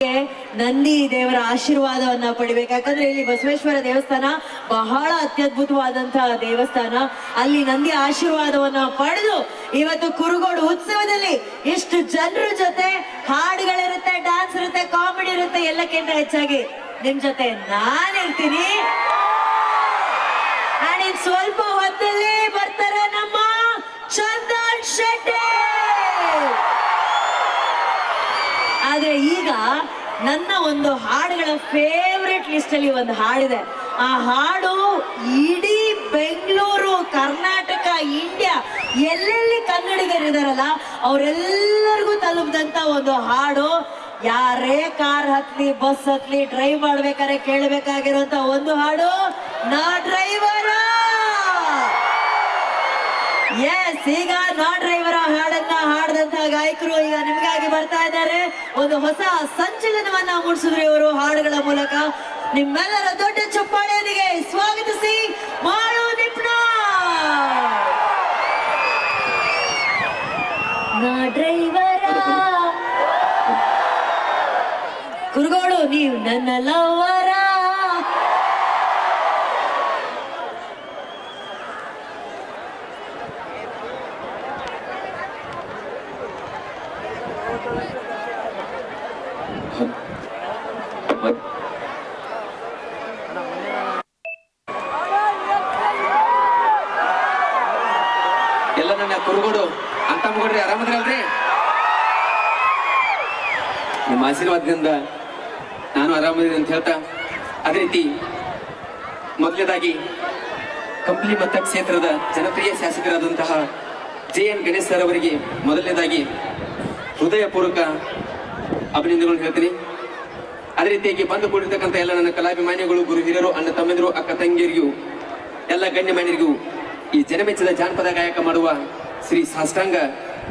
ನಂದಿ ದೇವರ ಆಶೀರ್ವಾದವನ್ನ ಪಡಿಬೇಕು. ಯಾಕಂದ್ರೆ ಇಲ್ಲಿ ಬಸವೇಶ್ವರ ದೇವಸ್ಥಾನ ಬಹಳ ಅತ್ಯದ್ಭುತವಾದಂತಹ ದೇವಸ್ಥಾನ. ಅಲ್ಲಿ ನಂದಿ ಆಶೀರ್ವಾದವನ್ನ ಪಡೆದು ಇವತ್ತು ಕುರುಗೋಡು ಉತ್ಸವದಲ್ಲಿ ಎಷ್ಟು ಜನರ ಜೊತೆ ಹಾಡುಗಳಿರುತ್ತೆ, ಡ್ಯಾನ್ಸ್ ಇರುತ್ತೆ, ಕಾಮಿಡಿ ಇರುತ್ತೆ, ಎಲ್ಲಕ್ಕಿಂತ ಹೆಚ್ಚಾಗಿ ನಿಮ್ ಜೊತೆ ನಾನಿರ್ತೀನಿ. ಸ್ವಲ್ಪ ಹೊತ್ತಲ್ಲಿ ಬರ್ತಾರೆ ನಮ್ಮ ಚಂದನ್ ಶೆಟ್ಟಿ. ಆದ್ರೆ ಈಗ ನನ್ನ ಒಂದು ಹಾಡುಗಳ ಫೇವ್ರೆಟ್ ಲಿಸ್ಟ್ ಅಲ್ಲಿ ಒಂದು ಹಾಡಿದೆ. ಆ ಹಾಡು ಇಡೀ ಬೆಂಗಳೂರು, ಕರ್ನಾಟಕ, ಇಂಡಿಯಾ ಎಲ್ಲೆಲ್ಲಿ ಕನ್ನಡಿಗರಿದಾರಲ್ಲ ಅವರೆಲ್ಲರಿಗೂ ತಲುಪದಂತ ಒಂದು ಹಾಡು. ಯಾರೇ ಕಾರ್ ಹತ್ಲಿ, ಬಸ್ ಹತ್ಲಿ, ಡ್ರೈವ್ ಮಾಡ್ಬೇಕಾದ್ರೆ ಕೇಳಬೇಕಾಗಿರುವಂತ ಒಂದು ಹಾಡು, ನಾ ಡ್ರೈವರ. ಎಸ್, ಈಗ ನಾ ಡ್ರೈವರ ಹಾಡನ್ನ ಹಾಡದಂತಹ ಗಾಯಕರು ಈಗ ನಿಮಗಾಗಿ ಬರ್ತಾ ಇದ್ದಾರೆ. ಒಂದು ಹೊಸ ಸಂಚಲನವನ್ನ ಮೂಡಿಸಿದ್ರು ಇವರು ಹಾಡುಗಳ ಮೂಲಕ. ನಿಮ್ಮೆಲ್ಲರ ದೊಡ್ಡ ಚಪ್ಪಾಳೆಯೊಂದಿಗೆ ಸ್ವಾಗತಿಸಿ ಮಾಡು ನಿಪ್ನ. ನಾ ಡ್ರೈವರ ಕುರುಗೋಡು, ನೀವು ನನ್ನ ಲವರ. ಎಲ್ಲ ನನ್ನ ಕುರುಗೋಡು ಅಂತ ಮಗಡ್ರಿ, ಆರಾಮದ್ರಲ್ರಿ? ನಿಮ್ಮ ಆಶೀರ್ವಾದದಿಂದ ನಾನು ಆರಾಮದಿನಿ ಅಂತ ಹೇಳ್ತಾ, ಅದೇ ರೀತಿ ಮೊದಲನೇದಾಗಿ ಕಂಪ್ಲಿ ಮತಕ್ಷೇತ್ರದ ಜನಪ್ರಿಯ ಶಾಸಕರಾದಂತಹ JN ಗಣೇಶ್ ಸರ್ ಅವರಿಗೆ ಮೊದಲನೇದಾಗಿ ಹೃದಯಪೂರ್ವಕ ಅಭಿನಂದನೆಗಳನ್ನು ಹೇಳ್ತೀನಿ. ಅದೇ ರೀತಿಯಾಗಿ ಬಂದು ಕೂಡಿರ್ತಕ್ಕಂಥ ಎಲ್ಲ ನನ್ನ ಕಲಾಭಿಮಾನಿಗಳು, ಗುರು ಹಿರಿಯರು, ಅಣ್ಣ ತಮ್ಮಂದಿರು, ಅಕ್ಕ ತಂಗಿಯರಿಗೂ, ಎಲ್ಲ ಗಣ್ಯಮಾನ್ಯರಿಗೂ ಈ ಜನಮೆಚ್ಚದ ಜಾನಪದ ಗಾಯಕ ಮಾಡುವ ಶ್ರೀ ಸಾಷ್ಟಾಂಗ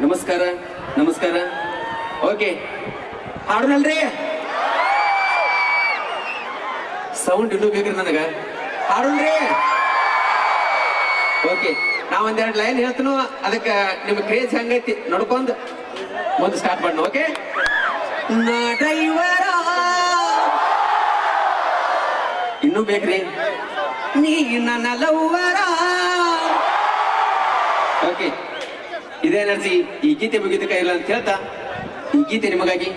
ನಮಸ್ಕಾರ. ನಮಸ್ಕಾರ. ಓಕೆ, ಹಾಡುನಲ್ರಿ? ಸೌಂಡ್ ಇನ್ನೂ ಬೇಕ್ರಿ ನನಗ, ಹಾಡುನ್ರಿ? ಓಕೆ, ನಾವೊಂದೆರಡು ಲೈನ್ ಹೇಳ್ತೀನೋ, ಅದಕ್ಕೆ ನಿಮ್ ಕ್ರೇಜ್ ಹಂಗೈತಿ ನೋಡ್ಕೊಂಡ್ ಮುಂದೆ ಸ್ಟಾರ್ಟ್ ಮಾಡೋಣ. ಓಕೆ, ನಾ ಡ್ರೈವರ, ಇನ್ನೂ ಬೇಕ್ರಿ? ನೀ ನನ್ನ ಲವ್ವರ. ಓಕೆ, ಇದೇ ಎನರ್ಜಿ ಈ ಗೀತೆ ಮುಗಿದಕ್ಕ ಇಲ್ಲ ಅಂತ ಹೇಳ್ತಾ, ಈ ಗೀತೆ ನಿಮಗಾಗಿ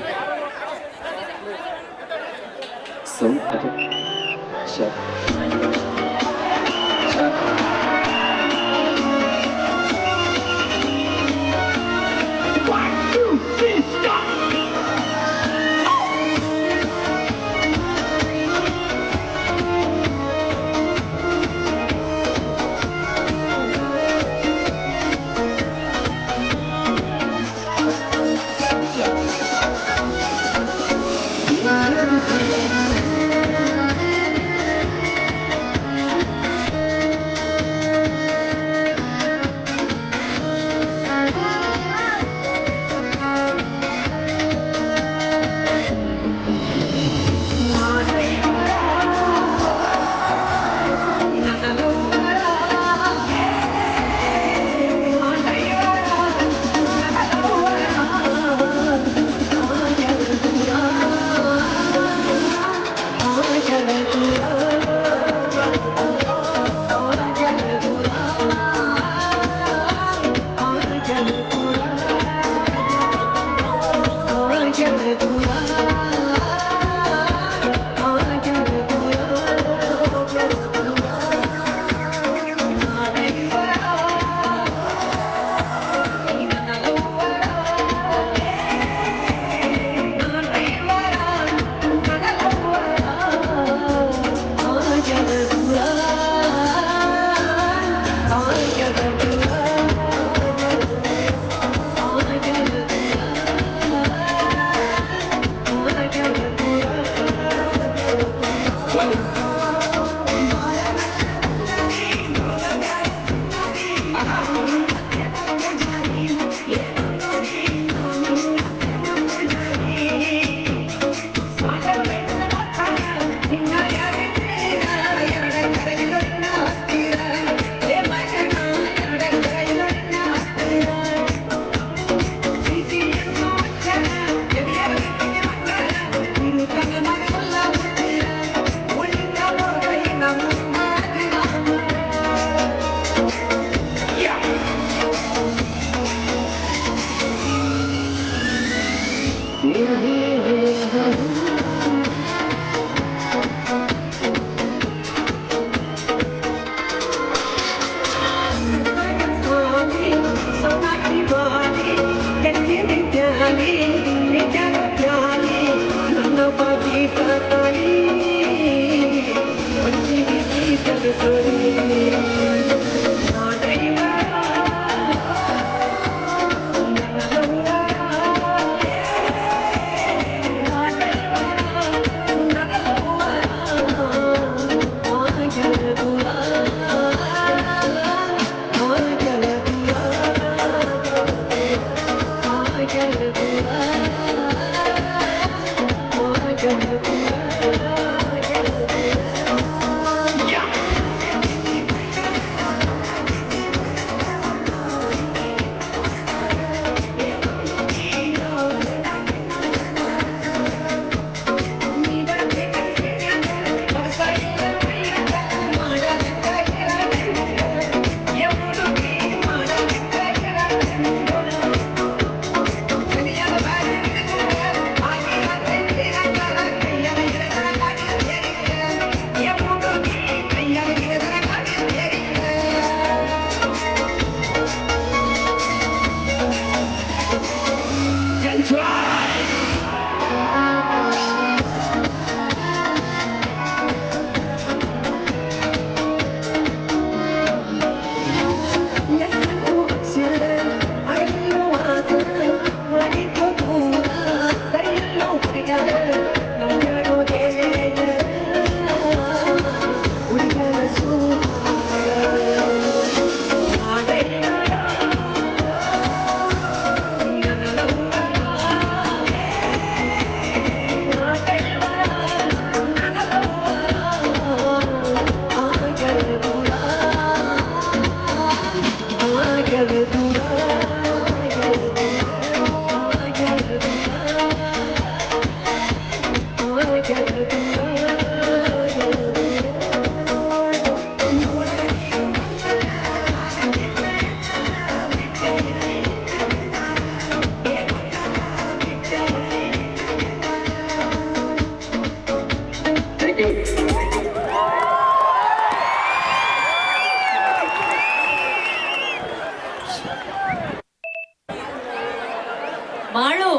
ಮಾಡು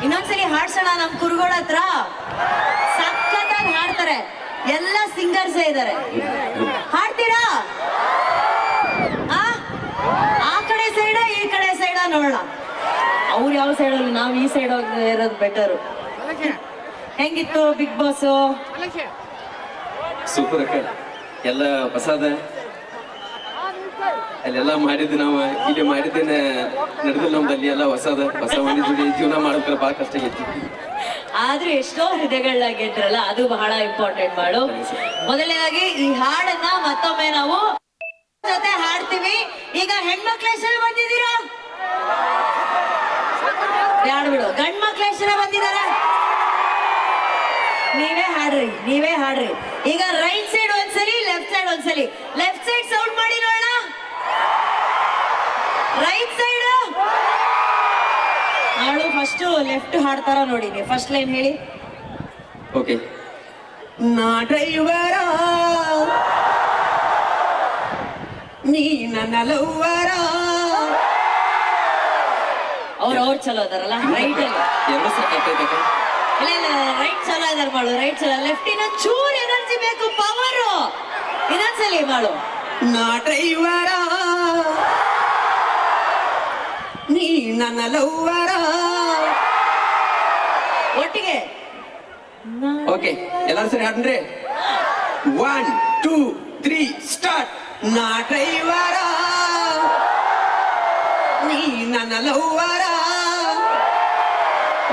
ಇನ್ನೊಂದ್ಸಲಿ ಹಾಡ್ಸೋಣ ನಮ್ ಕುರುಗೋಳ ಹತ್ರ. ಸಖತ್ತಾಗಿ ಹಾಡ್ತಾರೆ, ಎಲ್ಲ ಸಿಂಗರ್ಸ್ ಇದ್ದಾರೆ. ಹಾಡ್ತೀರಾ? ಆ ಕಡೆ ಸೈಡ ಈ ಕಡೆ ಸೈಡ ನೋಡೋಣ. ಅವ್ರು ಯಾವ ಸೈಡಲ್ಲಿ, ನಾವು ಈ ಸೈಡ್ ಹೋಗಿ ಇರೋದು ಬೆಟರು. ಹೆಂಗಿತ್ತು ಬಿಗ್ ಬಾಸ್? ಸೂಪರ್ ಅಕ್ಕ, ಎಲ್ಲ ಹೊಸದ. ಅಲ್ಲೆಲ್ಲ ಮಾಡಿದ್ದು ನಾವು ಇಲ್ಲಿ ಮಾಡಿದ್ದೇನೆ ನಡೆದು ನಮ್ದಲ್ಲಿ ಎಲ್ಲ ಹೊಸ ಮಂದಿ ಜೋಡಿ ಜೀವನ ಮಾಡೋದ್ರ ಬಹಳ ಕಷ್ಟ ಆಗೈತಿ. ಆದ್ರೂ ಎಷ್ಟೋ ಹೃದಯಗಳನ್ನ ಗೆದ್ರಲ್ಲ, ಅದು ಬಹಳ ಇಂಪಾರ್ಟೆಂಟ್ ಮಾಡು. ಮೊದಲನೇದಾಗಿ ಈ ಹಾಡನ್ನ ಮತ್ತೊಮ್ಮೆ ನಾವು ಜೊತೆ ಹಾಡ್ತೀವಿ. ಈಗ ಹೆಣ್ಮಕ್ಳ ಹೆಸರು ಬಂದಿದ್ದೀರಾ? ಬ್ಯಾಡ ಬಿಡು, ಗಂಡ್ ಮಕ್ಳ ಹೆಸರು ಬಂದಿದಾರ. ನೀವೇ ಹಾಡ್ರಿ. ಈಗ ರೈಟ್ ಸೈಡ್ ಒಂದ್ಸಲಿ, ಲೆಫ್ಟ್ ಸೈಡ್ ಒಂದ್ಸಲಿ. ಲೆಫ್ಟ್ ಸೈಡ್ ಸೌಂಡ್ ಮಾಡಿ ನೋಡೋಣ. ರೈಟ್ ಸೈಡ್ ಹಾಡು. ಫಸ್ಟ್ ಲೆಫ್ಟ್ ಹಾಡ್ತಾರ ನೋಡಿ. ನೀವು ಫಸ್ಟ್ ಲೈನ್ ಹೇಳಿ. ಓಕೆ. ನಾ ಡ್ರೈವರ ನೀ ನನ್ನ ಲವ್ವರ. ಅವ್ರು ಚಲೋ ಅದಾರಲ್ಲ ರೈಟ್ ಅಲ್ಲಿ. ಎರಡು ಸಾಕೈತಕ್ಕ. ಇಲ್ಲ ರೈಟ್ ಚಲೋ ಇದಾರ ಮಾಡು. ರೈಟ್ ಚಲೋ. ಲೆಫ್ಟ್ ಇನ್ನ ಚೂರ್ ಎನರ್ಜಿ ಬೇಕು, ಪವರ್. ಇನ್ನೊಂದ್ಸಲಿ ಮಾಡು. ನಾ ಡ್ರೈವರ ನೀ ನನ್ನ ಲವ್ವರ. ಒಟ್ಟಿಗೆ ಓಕೆ, ಎಲ್ಲರೂ ಸರಿ ಹಾಡ್ರಿ. 1 2 3 ಸ್ಟಾರ್ಟ್. ನಾ ಡ್ರೈವರ ನೀ ನನ್ನ ಲವ್ವರ.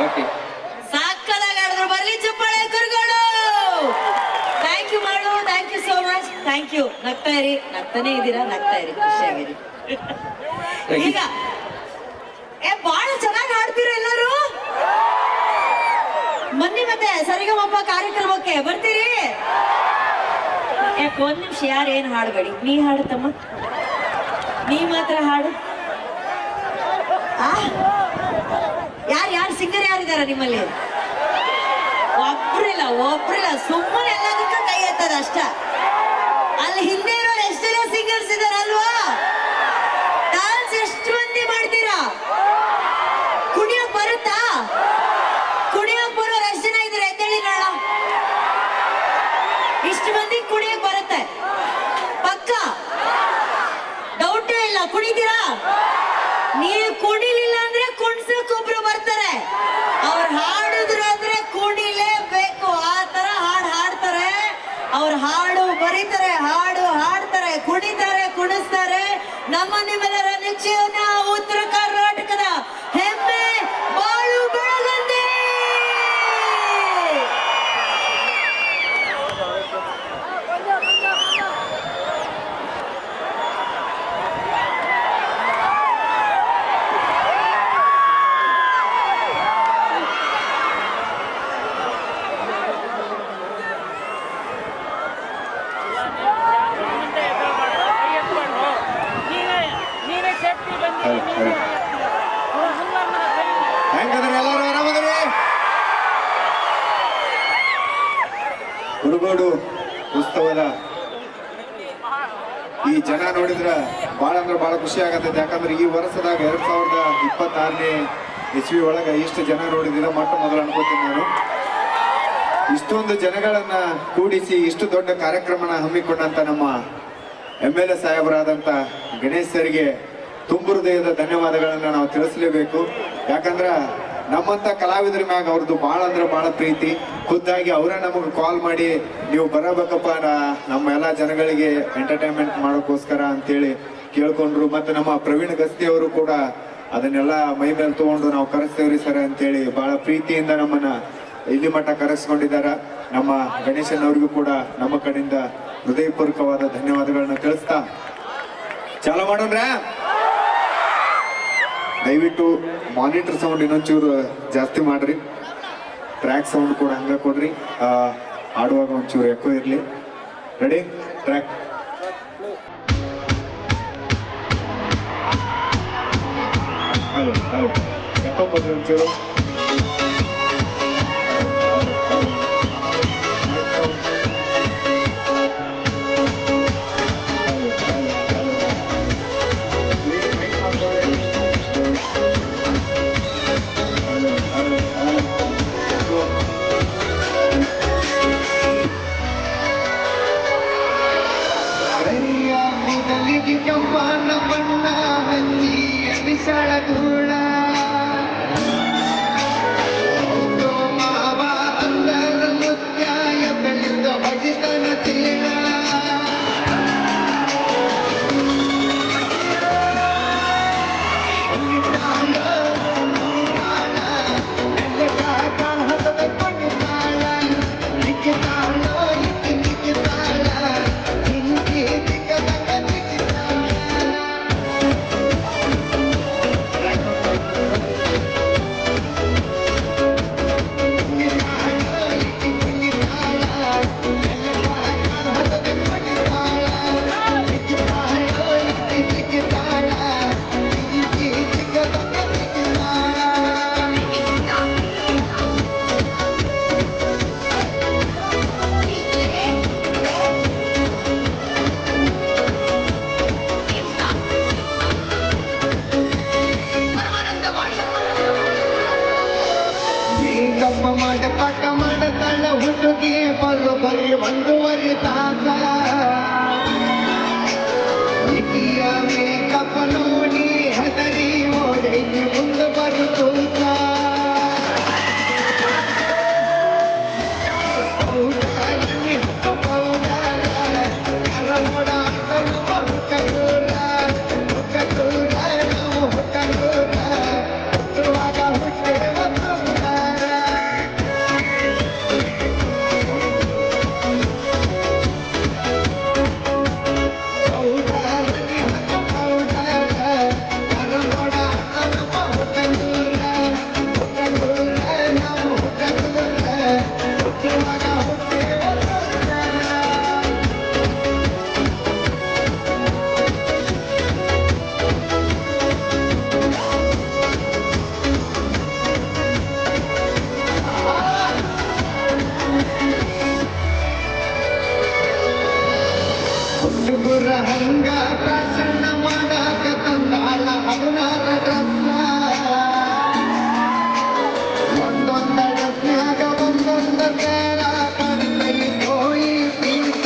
ಓಕೆ, ಸಾಕದಾಗಿ ಆಡಿದ್ರು. ಬರ್ಲಿ ಚಪ್ಪಾಳೆ ಕುರುಗಳು. ಥ್ಯಾಂಕ್ ಯು ಮಾಡು. Thank you so much. Thank you. ನಗ್ತಾ ಇರಿ, ನಗ್ತಾನೆ ಇದ್ದೀರಾ, ನಗ್ತಾ ಇರಿ, ಖುಷಿಯಾಗಿರಿ. ಈಗ ಬಹಳ ಚೆನ್ನಾಗಿ ಹಾಡ್ತೀರ ಎಲ್ಲರೂ. ಬನ್ನಿ ಮತ್ತೆ ಸರಿಗಮಪ್ಪ ಕಾರ್ಯಕ್ರಮಕ್ಕೆ ಬರ್ತೀರಿ? ಯಾಕೆ ಒಂದ್ ನಿಮಿಷ ಯಾರು ಏನ್ ಹಾಡ್ಬೇಡಿ. ನೀ ಹಾಡುತ್ತಮ್ಮ, ನೀ ಮಾತ್ರ ಹಾಡು. ಯಾರು ಸಿಂಗರ್ ಯಾರಿದಾರ ನಿಮ್ಮಲ್ಲಿ? ಒಬ್ರಿಲ್ಲ. ಸುಮ್ಮನೆ ಎಲ್ಲದಕ್ಕೂ ಕೈ ಎತ್ತದ ಅಷ್ಟ. ಅಲ್ಲಿ ಹಿಂದೆ ಇರೋರು ಎಷ್ಟು ಜನ ಸಿಂಗರ್ಸ್ ಇದಾರಲ್ವಾ? ಡಾನ್ಸ್ ಎಷ್ಟು ಮಂದಿ ಮಾಡ್ತೀರಾ? ಕುಣಿಯೋಕ್ ಬರುತ್ತಾ? ಕುಣಿಯೋಕ್ ಬರೋರು ಎಷ್ಟು ಜನ ಇದ್ರೆ ಕುಣಿತೀರಾ? ನೀವು ಕುಣಿಲಿಲ್ಲ ಅಂದ್ರೆ ಕುಣ್ಸಕ್ ಒಬ್ರು ಬರ್ತಾರೆ. ಅವ್ರು ಹಾಡಿದ್ರು ಅಂದ್ರೆ ಕುಣಿಲೇಬೇಕು. ಆ ತರ ಹಾಡು ಹಾಡ್ತಾರೆ. ಅವ್ರು ಹಾಡು ಬರೀತಾರೆ, ಹಾಡು ಹಾಡ್ತಾರೆ, ಕುಣಿತಾರೆ, ಕುಣಿಸ್ತಾರೆ. ನಮ್ಮ ನಿಮ್ಮೆಲ್ಲರ ನೆಚ್ಚಿನ ಉತ್ತರ ಕರ್ನಾಟಕದ ಹೆಮ್ಮೆ ಬಾಳು ಬೆಳಗಂದಿ. ಹೆಂಗದ್ರಿ ಎಲ್ಲರೂ ಆರಾಮದ್ರಿ? ಕುರುಗೋಡು ಉತ್ಸವದ ಈ ಜನ ನೋಡಿದ್ರ ಬಹಳ ಅಂದ್ರೆ ಬಹಳ ಖುಷಿ ಆಗತ್ತೈತೆ. ಯಾಕಂದ್ರೆ ಈ ವರ್ಷದಾಗ 2026ನೇ ಇಸ್ವಿ ಒಳಗ ಇಷ್ಟು ಜನ ನೋಡಿದಿಲ್ಲ, ಮೊಟ್ಟ ಮೊದಲು ಅನ್ಕೋತೀನಿ ನಾನು. ಇಷ್ಟೊಂದು ಜನಗಳನ್ನ ಕೂಡಿಸಿ ಇಷ್ಟು ದೊಡ್ಡ ಕಾರ್ಯಕ್ರಮನ ಹಮ್ಮಿಕೊಂಡಂತ ನಮ್ಮ MLA ಸಾಹೇಬರಾದಂತ ಗಣೇಶ್ ಸರ್ಗೆ ತುಂಬು ಹೃದಯದ ಧನ್ಯವಾದಗಳನ್ನ ನಾವು ತಿಳಿಸ್ಲೇಬೇಕು. ಯಾಕಂದ್ರ ನಮ್ಮಂತ ಕಲಾವಿದರ ಮ್ಯಾಗ ಅವ್ರದ್ದು ಬಹಳ ಅಂದ್ರೆ ಬಹಳ ಪ್ರೀತಿ. ಖುದ್ದಾಗಿ ಅವರೇ ನಮಗೆ ಕಾಲ್ ಮಾಡಿ ನೀವು ಬರಬೇಕಪ್ಪ ನಮ್ಮ ಎಲ್ಲಾ ಜನಗಳಿಗೆ ಎಂಟರ್ಟೈನ್ಮೆಂಟ್ ಮಾಡೋಕ್ಕೋಸ್ಕರ ಅಂತೇಳಿ ಕೇಳ್ಕೊಂಡ್ರು. ಮತ್ತೆ ನಮ್ಮ ಪ್ರವೀಣ್ ಗಸ್ತಿ ಅವರು ಕೂಡ ಅದನ್ನೆಲ್ಲ ಮೈ ಮೇಲೆ ತಗೊಂಡು ನಾವು ಕರೆಸ್ತೇವ್ರಿ ಸರ್ ಅಂತೇಳಿ ಬಹಳ ಪ್ರೀತಿಯಿಂದ ನಮ್ಮನ್ನ ಇಲ್ಲಿ ಮಟ್ಟ ಕರೆಸ್ಕೊಂಡಿದ್ದಾರ. ನಮ್ಮ ಗಣೇಶನ್ ಅವ್ರಿಗೂ ಕೂಡ ನಮ್ಮ ಕಡೆಯಿಂದ ಹೃದಯಪೂರ್ವಕವಾದ ಧನ್ಯವಾದಗಳನ್ನ ತಿಳಿಸ್ತಾ ಚಾಲು ಮಾಡೋಣ್ರ. ದಯವಿಟ್ಟು ಮಾನಿಟರ್ ಸೌಂಡ್ ಇನ್ನೊಂಚೂರು ಜಾಸ್ತಿ ಮಾಡ್ರಿ, ಟ್ರ್ಯಾಕ್ ಸೌಂಡ್ ಕೂಡ ಹಂಗ ಕೊಡ್ರಿ, ಆಡುವಾಗ ಒಂಚೂರು ಎಕ್ಕೋ ಇರ್ಲಿ. ರೆಡಿ? ಟ್ರ್ಯಾಕ್ ಎಕ್ಕೋ ಕೊಡ್ರಿ ಒಂಚೂರು. ಕೆಂಪನ ಬಣ್ಣ ಹಚ್ಚಿ ಬಿಸಳ ಧೂಳ ಮಾವ ಅಂದರ ಮುತ್ಯಾಯ ಬೆಳೆದ ಭಜಿತನ ತೀಳ ಪಾಠ ಮಾಡತಾಳ ಹುಡುಗಿ ಬಲು ಬರಿ ಒಂದೂವರೆ ತಾಸ ಇಟಿಯ ಮೇಕಪ್ ನೋಡಿ ಹೆದರಿ ಓಡೈತಿ ಮುಂದೆ ಬರುತ್ತ ಹಂಗ ಪ್ರಸನ್ನ ಮಾಡಾಕ ತಂದಾಳ 16 ರತ್ನ ಒಂದೊಂದ ರತ್ನಾಗ ಒಂದೊಂದ ಬೇಡ ಕಣ್ಣಲ್ಲಿ ಹೋಯಿ ಪೀತ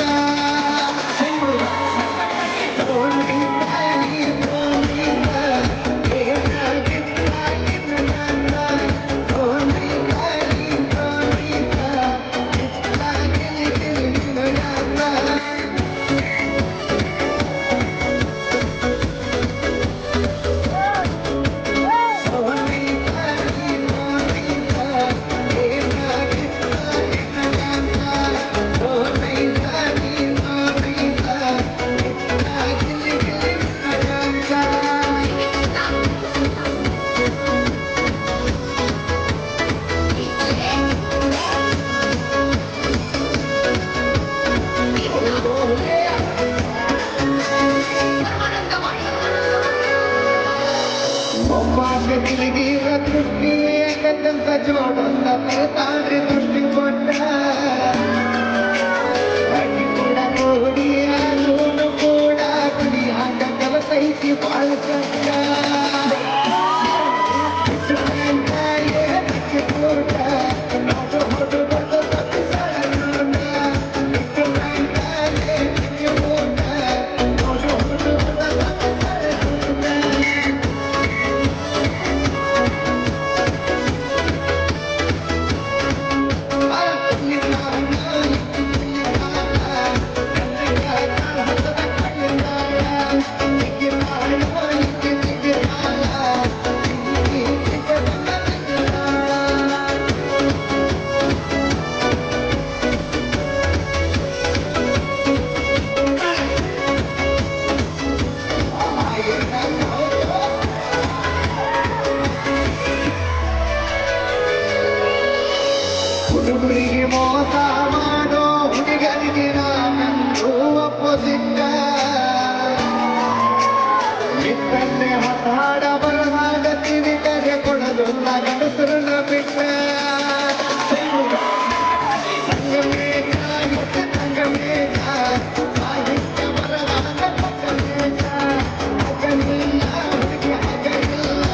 ಜೋಡೊಂದ ತರ್ತಾನ್ರಿ ದೃಷ್ಟಿ ಕೊಟ್ಟ ಅಕ್ಕಿ ಕೂಡ ನೋಡಿ ಆಲೂನು ಕೂಡ ಕುಡಿ ಹಾಕ ಕಲಸೈತಿ ಬಾಳ ಕಷ್ಟ ಹುಡುಗರಿಗೆ ಮೋಸ ಮಾಡೋ ಹುಡುಗರಿಗೆ ನಾನಂದು ಒಪ್ಪೋದಿಲ್ಲ ಇತ್ತನ್ನೇ ಹಾಡ ಬರಹಾಡ ಕಿವಿ ಕರೆ ಕೊಡಲು ಗಂಡಸರನ್ನ ಬಿಟ್ಟ ಸಂಗಮೇಶ ಸಂಗಮೇಶ ಸಾಹಿತ್ಯ ಬರದಾನ ಸಂಗಮೇಶ ಹಗಲಿಲ್ಲ ಹುಡುಗಿ ಹಗಲಿಲ್ಲ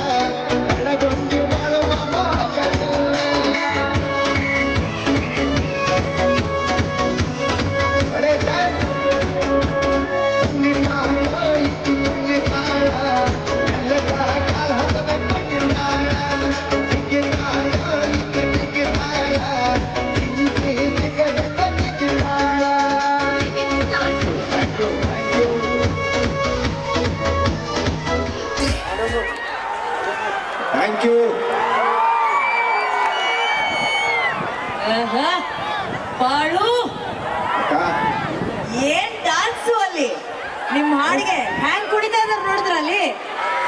ಬೆಳಗೊಂಡು ಬಾಳುವ ಹಗಲಿಲ್ಲ ಥ್ಯಾಂಕ್ ಯು. ಆಹಾ, ಬಾಳು ಅಕ್ಕ ಏನ್ ಡಾನ್ಸು ಅಲ್ಲಿ ನಿಮ್ ಹಾಡಿಗೆ ಹ್ಯಾಂಗ್ ಕುಡಿತಾ ಇದಾರೆ ನೋಡಿದ್ರಲ್ಲಿ.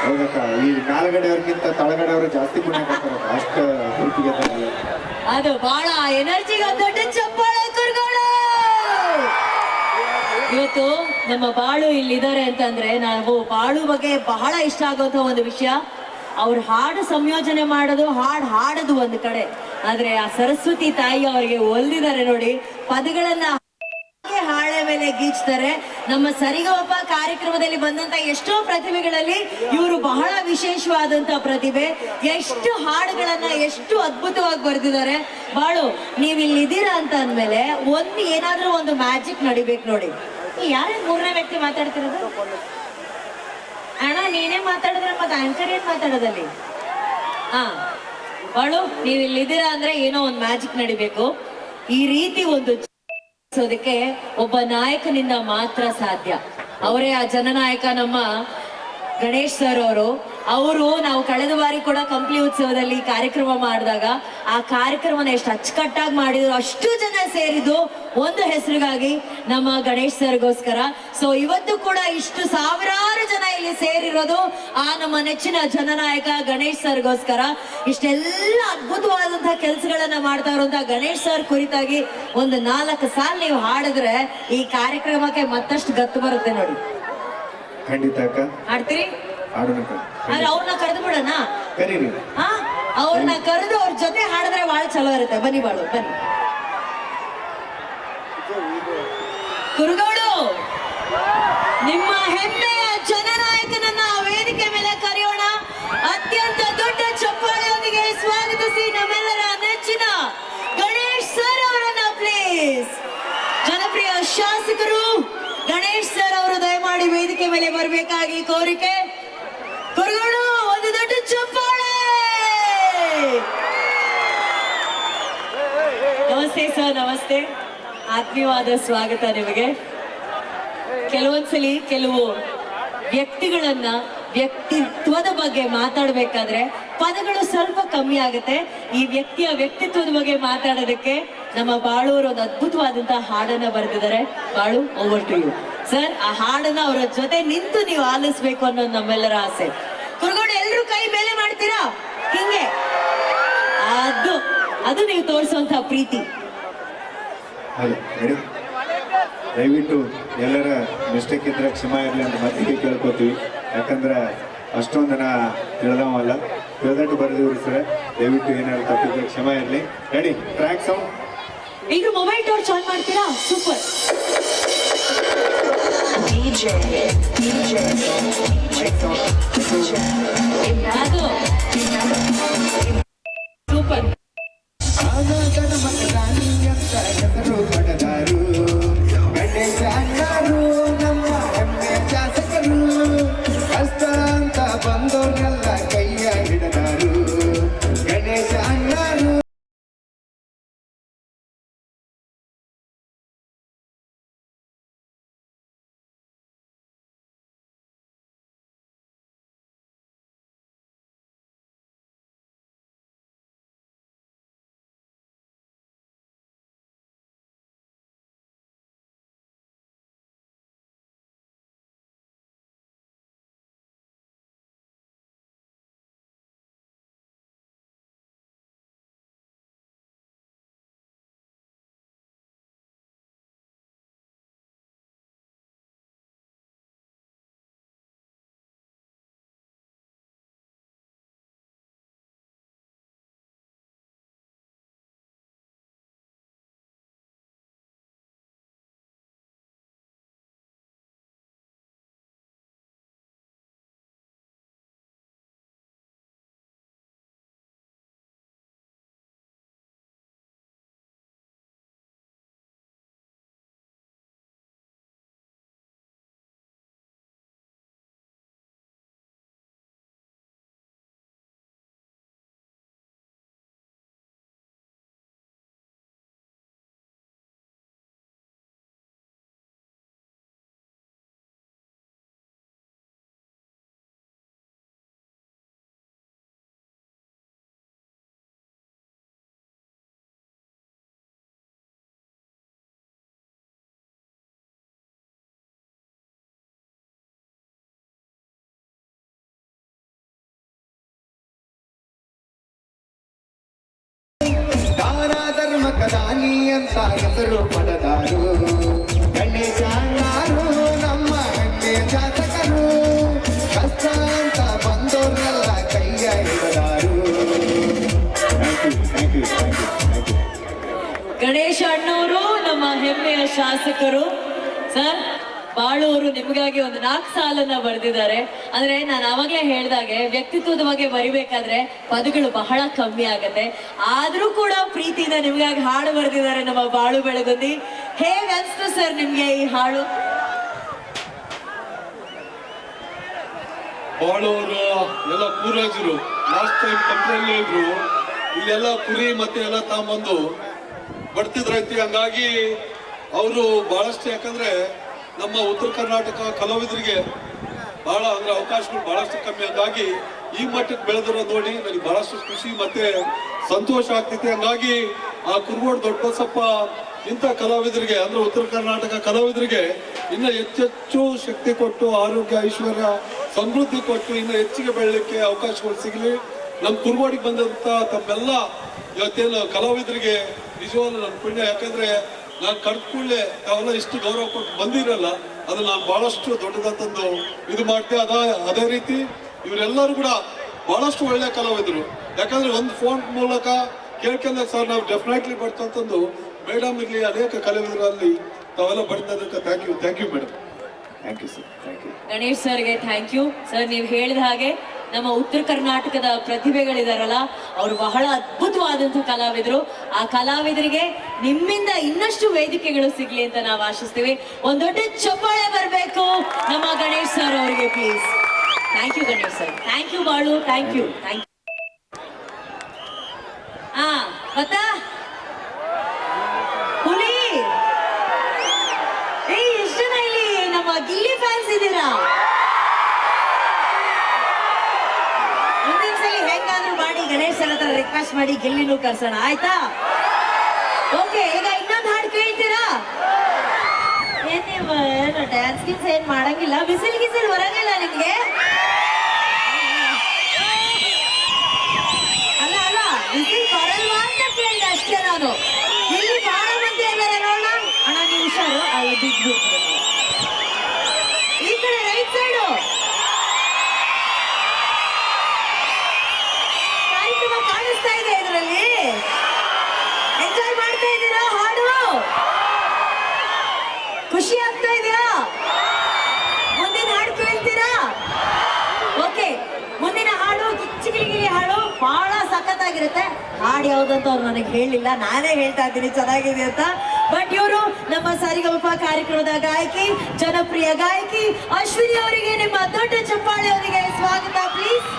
ಹೌದಕ್ಕ, ಈ ಮೇಲ್ಗಡೆಯವ್ರಿಗಿಂತ ತಳಗಡೆಯವರು ಜಾಸ್ತಿ ಪುಣ್ಯ ಕೊಡ್ತಾರಕ್ಕ, ಅಷ್ಟು ಹುರುಪಿಗೆ ಅದು ಬಹಳ ಎನರ್ಜಿಗೆ ದೊಡ್ಡ ಚಪ್ಪಾಳೆ ಕುರ್ಗಳು. ಇವತ್ತು ನಮ್ಮ ಬಾಳು ಇಲ್ಲಿದ್ದಾರೆ ಅಂತಂದ್ರೆ ನಾವು ಬಾಳು ಬಗ್ಗೆ ಬಹಳ ಇಷ್ಟ ಆಗುವಂತ ಒಂದು ವಿಷಯ, ಅವ್ರ ಹಾಡು ಸಂಯೋಜನೆ ಮಾಡೋದು, ಹಾಡೋದು ಒಂದು ಕಡೆ, ಆದ್ರೆ ಆ ಸರಸ್ವತಿ ತಾಯಿ ಅವರಿಗೆ ಒಲ್ದಿದ್ದಾರೆ ನೋಡಿ, ಪದಗಳನ್ನ ಹಾಳೆ ಮೇಲೆ ಗೀಚ್ತಾರೆ. ನಮ್ಮ ಸರಿಗಮಪ ಕಾರ್ಯಕ್ರಮದಲ್ಲಿ ಬಂದಂತ ಎಷ್ಟೋ ಪ್ರತಿಭೆಗಳಲ್ಲಿ ಇವರು ಬಹಳ ವಿಶೇಷವಾದಂತ ಪ್ರತಿಭೆ. ಎಷ್ಟು ಹಾಡುಗಳನ್ನ ಎಷ್ಟು ಅದ್ಭುತವಾಗಿ ಬರೆದಿದ್ದಾರೆ. ಬಾಳು, ನೀವ್ ಇಲ್ಲಿದ್ದೀರಾ ಅಂತ ಅಂದ್ಮೇಲೆ ಏನಾದ್ರೂ ಒಂದು ಮ್ಯಾಜಿಕ್ ನಡಿಬೇಕು ನೋಡಿ. ಯಾರೇ ಮೂರನೇ ವ್ಯಕ್ತಿ ಮಾತಾಡ್ತಿರೋದು? ಅಣ್ಣ ನೀನೇ ಮಾತಾಡಿದ್ರೆ ಮತ್ತೆ ಆಂಕರ್ ಏನ್ ಮಾತಾಡೋದಲ್ಲಿ? ಹಾ ಬಾಳು, ನೀವ್ ಇಲ್ಲಿದ್ದೀರಾ ಅಂದ್ರೆ ಏನೋ ಒಂದು ಮ್ಯಾಜಿಕ್ ನಡಿಬೇಕು. ಈ ರೀತಿ ಒಂದು ಅದಕ್ಕೆ ಒಬ್ಬ ನಾಯಕನಿಂದ ಮಾತ್ರ ಸಾಧ್ಯ. ಅವರೇ ಆ ಜನನಾಯಕ ನಮ್ಮ ಗಣೇಶ್ ಸರ್ ಅವರು ನಾವು ಕಳೆದ ಬಾರಿ ಕೂಡ ಕಂಪ್ಲಿ ಉತ್ಸವದಲ್ಲಿ ಕಾರ್ಯಕ್ರಮ ಮಾಡಿದಾಗ ಆ ಕಾರ್ಯಕ್ರಮನ ಎಷ್ಟು ಅಚ್ಚುಕಟ್ಟಾಗಿ ಮಾಡಿದ್ರು. ಅಷ್ಟು ಜನ ಸೇರಿದ್ದು ಒಂದು ಹೆಸರಿಗಾಗಿ, ನಮ್ಮ ಗಣೇಶ್ ಸರ್ಗೋಸ್ಕರ. ಸೊ ಇವತ್ತು ಕೂಡ ಇಷ್ಟು ಸಾವಿರಾರು ಜನ ಇಲ್ಲಿ ಸೇರಿರೋದು ಆ ನಮ್ಮ ನೆಚ್ಚಿನ ಜನನಾಯಕ ಗಣೇಶ್ ಸರ್ಗೋಸ್ಕರ. ಇಷ್ಟೆಲ್ಲ ಅದ್ಭುತವಾದಂತಹ ಕೆಲಸಗಳನ್ನ ಮಾಡ್ತಾ ಇರುವಂತಹ ಗಣೇಶ್ ಸರ್ ಕುರಿತಾಗಿ ಒಂದು 4 ಸಾಲ ನೀವು ಹಾಡಿದ್ರೆ ಈ ಕಾರ್ಯಕ್ರಮಕ್ಕೆ ಮತ್ತಷ್ಟು ಗತ್ತು ಬರುತ್ತೆ ನೋಡಿ. ಖಂಡಿತ ಅಕ್ಕ, ಹಾಡ್ತೀರಿ? ಹಾಡೋಣಕ್ಕ. ಆದ್ರೆ ಅವ್ರನ್ನ ಕರೆದು ಬಿಡೋಣ. ಕರೀರಿ. ಹಾ, ಅವ್ರನ್ನ ಕರೆದು ಅವ್ರ ಜೊತೆ ಹಾಡಿದ್ರೆ ಬಹಳ ಚಲೋ ಇರುತ್ತೆ. ಬನ್ನಿ ಬಾಳು, ಬನ್ನಿ. ಕುರುಗೋಡು, ನಿಮ್ಮ ಹೆಮ್ಮೆಯ ಜನನಾಯಕನನ್ನ ವೇದಿಕೆ ಮೇಲೆ ಕರೆಯೋಣ. ಅತ್ಯಂತ ದೊಡ್ಡ ಚಪ್ಪಾಳೆಯೊಂದಿಗೆ ಸ್ವಾಗತಿಸಿ ನಮ್ಮೆಲ್ಲರ ನೆಚ್ಚಿನ ಗಣೇಶ್ ಸರ್ ಅವರನ್ನ ಪ್ಲೀಸ್. ಜನಪ್ರಿಯ ಶಾಸಕರು ಗಣೇಶ್ ಸರ್ ಅವರು ದಯಮಾಡಿ ವೇದಿಕೆ ಮೇಲೆ ಬರಬೇಕಾಗಿ ಕೋರಿಕೆ. ಕುರುಗೋಡು, ಒಂದು ದೊಡ್ಡ ಚಪ್ಪಾಳೆ. ನಮಸ್ತೆ ಸರ್, ನಮಸ್ತೆ. ಆತ್ಮೀಯವಾದ ಸ್ವಾಗತ ನಿಮಗೆ. ಕೆಲವೊಂದ್ಸಲಿ ಕೆಲವು ವ್ಯಕ್ತಿತ್ವದ ಬಗ್ಗೆ ಮಾತಾಡ್ಬೇಕಾದ್ರೆ ಪದಗಳು ಸ್ವಲ್ಪ ಕಮ್ಮಿ ಆಗುತ್ತೆ. ಈ ವ್ಯಕ್ತಿಯ ವ್ಯಕ್ತಿತ್ವದ ಬಗ್ಗೆ ಮಾತಾಡೋದಕ್ಕೆ ನಮ್ಮ ಬಾಳೂರು ಒಂದು ಅದ್ಭುತವಾದಂತಹ ಹಾಡನ್ನ ಬರೆದಿದ್ದಾರೆ. ಬಾಳು, ಓವರ್ ಟು ಯು ಸರ್. ಆ ಹಾಡನ್ನ ಅವರ ಜೊತೆ ನಿಂತು ನೀವು ಆಲಿಸ್ಬೇಕು ಅನ್ನೋದು ನಮ್ಮೆಲ್ಲರ ಆಸೆ. ಕುರುಗೋಡು, ಎಲ್ರು ಕೈ ಮೇಲೆ ಮಾಡ್ತೀರಾ ಹಿಂಗೆ? ಅದು ನೀವು ತೋರಿಸುವಂತಹ ಪ್ರೀತಿ. Hello, ready? ದಯವಿಟ್ಟು ಎಲ್ಲರ ಮಿಸ್ಟೇಕ್ ಇದ್ರೆ ಕ್ಷಮ ಇರಲಿ ಅಂತ ಮತ್ತಿಗೆ ಕೇಳ್ಕೊತೀವಿ. ಯಾಕಂದ್ರೆ ಅಷ್ಟೊಂದು ಜನ ತಿಳಿದವಲ್ಲ. ಬೆಳೆದಟ್ಟು ಬರೆದಿವ್ರಿ ಸರ್. ದಯವಿಟ್ಟು ಏನಾದ್ರು ತಪ್ಪಿದ್ರೆ ಕ್ಷಮೆ ಇರಲಿ. Ready, track sound. ಈಗ ಮೊಬೈಲ್ ಟಾರ್ಚ್ ಆನ್ ಮಾಡ್ತೀರಾ? ಸೂಪರ್. ಅದು ಸೂಪರ್. ಹೆಸರು ಪಡೆದಾರು ಗಣೇಶ ಅಣ್ಣರು ನಮ್ಮ ಹೆಮ್ಮೆಯ ಶಾಸಕರು. ಕಷ್ಟ ಅಂತ ಬಂದೋರ್ನೆಲ್ಲ ಕೈಯ ಹಿಡದಾರು ಗಣೇಶ ಅಣ್ಣರು. ದಾನ ಧರ್ಮಕ ದಾನಿ ಅಂತ ಹೆಸರು ಪಡೆದಾರು ಗಣೇಶ ಅಣ್ಣರು ನಮ್ಮ ಹೆಮ್ಮೆಯ ಶಾಸಕರು. ಕಷ್ಟ ಅಂತ ಬಂದೋರ್ನೆಲ್ಲ ಕೈಯ ಹಿಡದಾರು. Thank you. ಗಣೇಶ ಅಣ್ಣವರು ನಮ್ಮ ಹೆಮ್ಮೆಯ ಶಾಸಕರು. ಸರ್, ಬಾಳೂರು ನಿಮಗಾಗಿ ಒಂದು 4 ಸಾಲನ್ನ ಬರೆದಿದ್ದಾರೆ. ಅಂದ್ರೆ ನಾನು ಅವಾಗ್ಲೇ ಹೇಳ್ದಾಗೆ ವ್ಯಕ್ತಿತ್ವದ ಬಗ್ಗೆ ಬರಿಬೇಕಾದ್ರೆ ಪದಗಳು ಬಹಳ ಕಮ್ಮಿ ಆಗತ್ತೆ. ಆದ್ರೂ ಕೂಡ ಪ್ರೀತಿಯಿಂದ ನಿಮ್ಗಾಗಿ ಹಾಡು ಬರೆದಿದ್ದಾರೆ ನಮ್ಮ ಬಾಳು ಬೆಳಗುಂದಿ. ಹೇಗ್ ಅನ್ಸ್ತು ಸರ್ ನಿಮ್ಗೆ ಈ ಹಾಡು? ಬಾಳೋರು ಎಲ್ಲ ಪೂರ್ವಜರು ಲಾಸ್ಟ್ ಟೈಮ್ ಕಂಪ್ಲೇಂಟ್ ಇದ್ರು, ಇಲ್ಲೆಲ್ಲ ಕುರಿ ಮತ್ತೆ ಎಲ್ಲ ತಗೊಂಬಂದು ಬಡ್ತಿದ್ರೈತಿ. ಹಂಗಾಗಿ ಅವರು ಬಹಳಷ್ಟು, ಯಾಕಂದ್ರೆ ನಮ್ಮ ಉತ್ತರ ಕರ್ನಾಟಕ ಕಲಾವಿದರಿಗೆ ಬಹಳ ಅಂದ್ರೆ ಅವಕಾಶಗಳು ಬಹಳಷ್ಟು ಕಮ್ಮಿ. ಹಂಗಾಗಿ ಈ ಮಟ್ಟಕ್ಕೆ ಬೆಳೆದಿರೋ ನೋಡಿ ನನಗೆ ಬಹಳಷ್ಟು ಖುಷಿ ಮತ್ತೆ ಸಂತೋಷ ಆಗ್ತೈತಿ. ಹಂಗಾಗಿ ಆ ಕುರುಗೋಡು ದೊಡ್ಡ ಬಸಪ್ಪ ಇಂಥ ಕಲಾವಿದರಿಗೆ ಅಂದ್ರೆ ಉತ್ತರ ಕರ್ನಾಟಕ ಕಲಾವಿದರಿಗೆ ಇನ್ನು ಹೆಚ್ಚೆಚ್ಚು ಶಕ್ತಿ ಕೊಟ್ಟು, ಆರೋಗ್ಯ ಐಶ್ವರ್ಯ ಸಮೃದ್ಧಿ ಕೊಟ್ಟು ಇನ್ನು ಹೆಚ್ಚಿಗೆ ಬೆಳಲಿಕ್ಕೆ ಅವಕಾಶಗಳು ಸಿಗಲಿ. ನಮ್ಮ ಕುರುಗೋಡಿಗೆ ಬಂದಂತ ತಮ್ಮೆಲ್ಲ ಇವತ್ತೇನು ಕಲಾವಿದರಿಗೆ ನಿಜವಾಗ್ಲೂ ನನ್ನ ಪುಣ್ಯ. ಯಾಕಂದ್ರೆ ನಾನು ಕಡ್ಕೊಳ್ಳೆ ತಾವೆಲ್ಲ ಇಷ್ಟು ಗೌರವ ಕೊಟ್ಟು ಬಂದಿರಲ್ಲ, ಅದು ನಾನು ಬಹಳಷ್ಟು ದೊಡ್ಡದಂತಂದು ಇದು ಮಾಡ್ತೇವೆ. ಅದೇ ರೀತಿ ಇವರೆಲ್ಲರೂ ಕೂಡ ಬಹಳಷ್ಟು ಒಳ್ಳೆ ಕಲಾವಿದರು. ಯಾಕಂದ್ರೆ ಒಂದು ಫೋನ್ ಮೂಲಕ ಕೇಳ್ಕೊಂಡಾಗ ಸರ್ ನಾವು ಡೆಫಿನೆಟ್ಲಿ ಬರ್ತಂತಂದು ಮೇಡಮ್ ಇರಲಿ ಅನೇಕ ಕಲಾವಿದರಲ್ಲಿ ತಾವೆಲ್ಲ ಬರ್ತದಕ್ಕೆ thank you madam. Thank you sir. Thank you. Ganesh ಸರ್ಗೆ ಥ್ಯಾಂಕ್ ಯು ಸರ್. ನೀವು ಹೇಳಿದ ಹಾಗೆ ನಮ್ಮ ಉತ್ತರ ಕರ್ನಾಟಕದ ಪ್ರತಿಭೆಗಳಿದಾರಲ್ಲ, ಅವರು ಬಹಳ ಅದ್ಭುತವಾದಂತಹ ಕಲಾವಿದರು. ಆ ಕಲಾವಿದರಿಗೆ ನಿಮ್ಮಿಂದ ಇನ್ನಷ್ಟು ವೇದಿಕೆಗಳು ಸಿಗ್ಲಿ ಅಂತ ನಾವು ಆಶಿಸ್ತೀವಿ. ಒಂದ್ ದೊಡ್ಡ ಚಪ್ಪಾಳೆ ಬರಬೇಕು ನಮ್ಮ ಗಣೇಶ್ ಸರ್ ಅವರಿಗೆ, please. Thank you Ganesh sir. Thank you ಬಾಳು. Thank you. ಗೊತ್ತಾ ಹುಲಿ? ಎಷ್ಟು ಜನ ಇಲ್ಲಿ ನಮ್ಮ ಗಿಲ್ಲಿ ಫ್ಯಾನ್ಸ್ ಇದ್ದೀರಾ? ಮುಂದಿನ ಸಲ ಹೆಂಗಾದ್ರೂ ಮಾಡಿ ಗಣೇಶ್ ಸರ್ ಹತ್ರ ರಿಕ್ವೆಸ್ಟ್ ಮಾಡಿ ಗಿಲ್ಲಿನೂ ಕರ್ಸೋಣ, ಆಯ್ತಾ? ಓಕೆ, ಈಗ ಇನ್ನೊಂದು ಹಾಡು ಕೇಳ್ತೀರಾ? ಏನ್ ನೀವು ಡ್ಯಾನ್ಸ್ ಗಿನ್ಸ್ ಏನ್ ಮಾಡಂಗಿಲ್ಲ? ಬಿಸಿಲ್ ಗಿಸಿಲ್ ಬರಂಗಿಲ್ಲ ನಿಮ್ಗೆ? ಅಲ್ಲ ಬಿಸಿಲ್ ಬರಲ್ವಾ ಅಂತ ಕೇಳಿದೆ ಅಷ್ಟೇ ನಾನು. ಇಲ್ಲಿ ಬಹಳ ಮಂದಿ ಇದ್ದಾರೆ ನೋಡ. ಅಣ್ಣ ನೀವು ಹುಷಾರು, ಅಲ್ಲಿ ಬಿದ್ದು ಈ ಕಡೆ ರೈಟ್ ಸೈಡು. ಖುಷಿ ಆಗ್ತಾ ಇದೆಯಾ? ಮುಂದಿನ ಹಾಡು ಕೇಳ್ತೀರಾ? ಓಕೆ, ಮುಂದಿನ ಹಾಡು ಕಿಚ್ಚಿಗಿಲಿಗಿಲಿ ಹಾಡು ಬಹಳ ಸಖತ್ತಾಗಿರುತ್ತೆ. ಹಾಡು ಯಾವ್ದಂತ ಅವ್ರು ನನಗೆ ಹೇಳಿಲ್ಲ, ನಾನೇ ಹೇಳ್ತಾ ಇದ್ದೀನಿ ಚೆನ್ನಾಗಿದೆ ಅಂತ. ಬಟ್ ಇವರು ನಮ್ಮ ಸರಿಗಮಪ ಕಾರ್ಯಕ್ರಮದ ಗಾಯಕಿ, ಜನಪ್ರಿಯ ಗಾಯಕಿ ಅಶ್ವಿನಿ ಅವರಿಗೆ ನಿಮ್ಮ ದೊಡ್ಡ ಚಪ್ಪಾಳೆ ಅವರಿಗೆ ಸ್ವಾಗತ ಪ್ಲೀಸ್.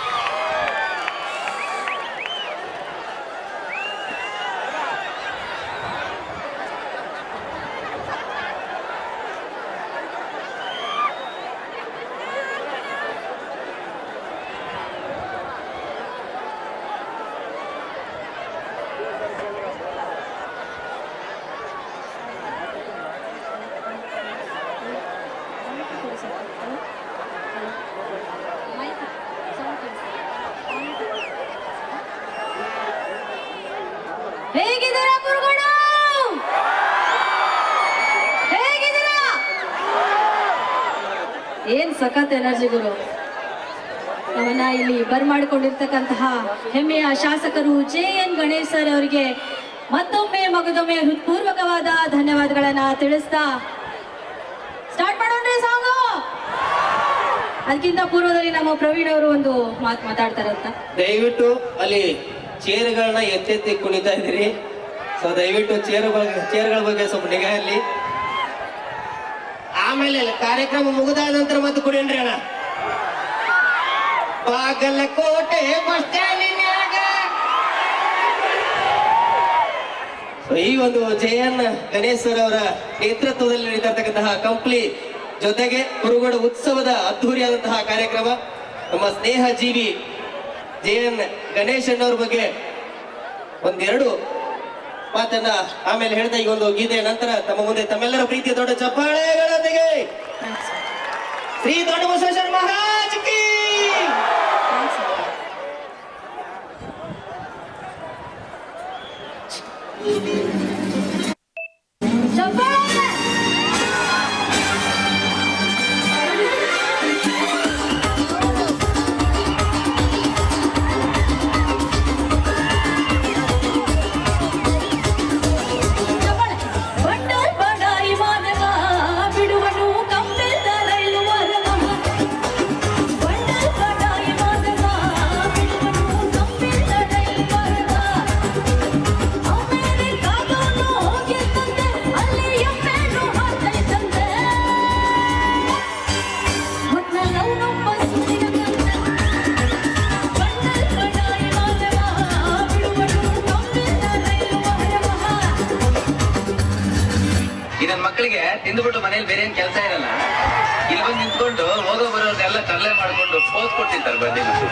ಹೇಗಿದ್ದೀರಾ ಗುರುಗಳು? ಹೇಗಿದ್ದೀರಾ? ಏನ್ ಸಖತ್ ಎನರ್ಜಿ ಗುರು. ನಮ್ಮನ್ನ ಇಲ್ಲಿ ಬರ್ಮಾಡಿಕೊಂಡಿರ್ತಕ್ಕಂತಹ ಹೆಮ್ಮೆಯ ಶಾಸಕರು JN ಗಣೇಶ್ ಸರ್ ಅವರಿಗೆ ಮತ್ತೊಮ್ಮೆ ಮಗದೊಮ್ಮೆ ಹೃತ್ಪೂರ್ವಕವಾದ ಧನ್ಯವಾದಗಳನ್ನ ತಿಳಿಸ್ತಾ ಸ್ಟಾರ್ಟ್ ಮಾಡೋಣ್ರಿ ಸಾಂಗು. ಅದಕ್ಕಿಂತ ಪೂರ್ವದಲ್ಲಿ ನಮ್ಮ ಪ್ರವೀಣ್ ಅವರು ಒಂದು ಮಾತು ಮಾತಾಡ್ತಾರೆ ಅಂತ. ದಯವಿಟ್ಟು ಅಲ್ಲಿ ಚೇರ್ಗಳನ್ನ ಎತ್ತೆತ್ತಿ ಕುಣಿತಾ ಇದ್ದೀರಿ. ಸೊ ದಯವಿಟ್ಟು ಚೇರ್ಗಳ ಬಗ್ಗೆ ಸ್ವಲ್ಪ ನಿಗಾ ಇರಲಿ. ಆಮೇಲೆ ಕಾರ್ಯಕ್ರಮ ಮುಗಿದಾದ ನಂತರ ಮತ್ತೆ ಕುಡಿಯನ್ರಿ ಅಣ್ಣ. ಬಾಗಲಕೋಟೆ ಬಸ್ ಸ್ಟ್ಯಾಂಡಿನ್ಯಾಗ ಸೊ ಈ ಒಂದು JN ಗಣೇಶ್ ಸರ್ ಅವರ ನೇತೃತ್ವದಲ್ಲಿ ನಡೀತಿರ್ತಕ್ಕಂತಹ ಕಂಪ್ಲಿ ಜೊತೆಗೆ ಕುರುಗೋಡು ಉತ್ಸವದ ಅದ್ಧೂರಿಯಾದಂತಹ ಕಾರ್ಯಕ್ರಮ. ನಮ್ಮ ಸ್ನೇಹ ಜೀವಿ JN ಗಣೇಶ್ ಅಣ್ಣವ್ರ ಬಗ್ಗೆ ಒಂದೆರಡು ಮಾತನ್ನ ಆಮೇಲೆ ಹೇಳ್ತಾ ಈಗ ಒಂದು ಗೀತೆಯ ನಂತರ ತಮ್ಮ ಮುಂದೆ ತಮ್ಮೆಲ್ಲರ ಪ್ರೀತಿಯ ದೊಡ್ಡ ಚಪ್ಪಾಳೆಗಳೊಂದಿಗೆ ಶ್ರೀ ದೊಡ್ಡ ಬಸವೇಶ್ವರ ಮಹಾರಾಜ್ ಕಿ ಇದನ್ ಮಕ್ಕಳಿಗೆ ತಿಂದ್ಬಿಟ್ಟು ಮನೇಲಿ ಬೇರೆ ಏನ್ ಕೆಲಸ ಇರಲ್ಲ, ಇಲ್ಲಿ ಬಂದು ನಿಂತ್ಕೊಂಡು ಹೋಗೋ ಬರೋರ್ನೆಲ್ಲ ತರಲೆ ಮಾಡ್ಕೊಂಡು ಪೋಸ್ ಕೊಟ್ಟಿರ್ತಾರೆ ಬರ್ಡೇ ಮಕ್ಕಳು.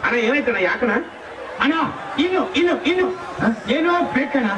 ಅಣ್ಣ ಏನಾಯ್ತಣ್ಣ? ಯಾಕಣ್ಣ? ಅಣ್ಣ ಇನ್ನು ಇನ್ನು ಇನ್ನು ಏನೋ ಬೇಕಣ್ಣ.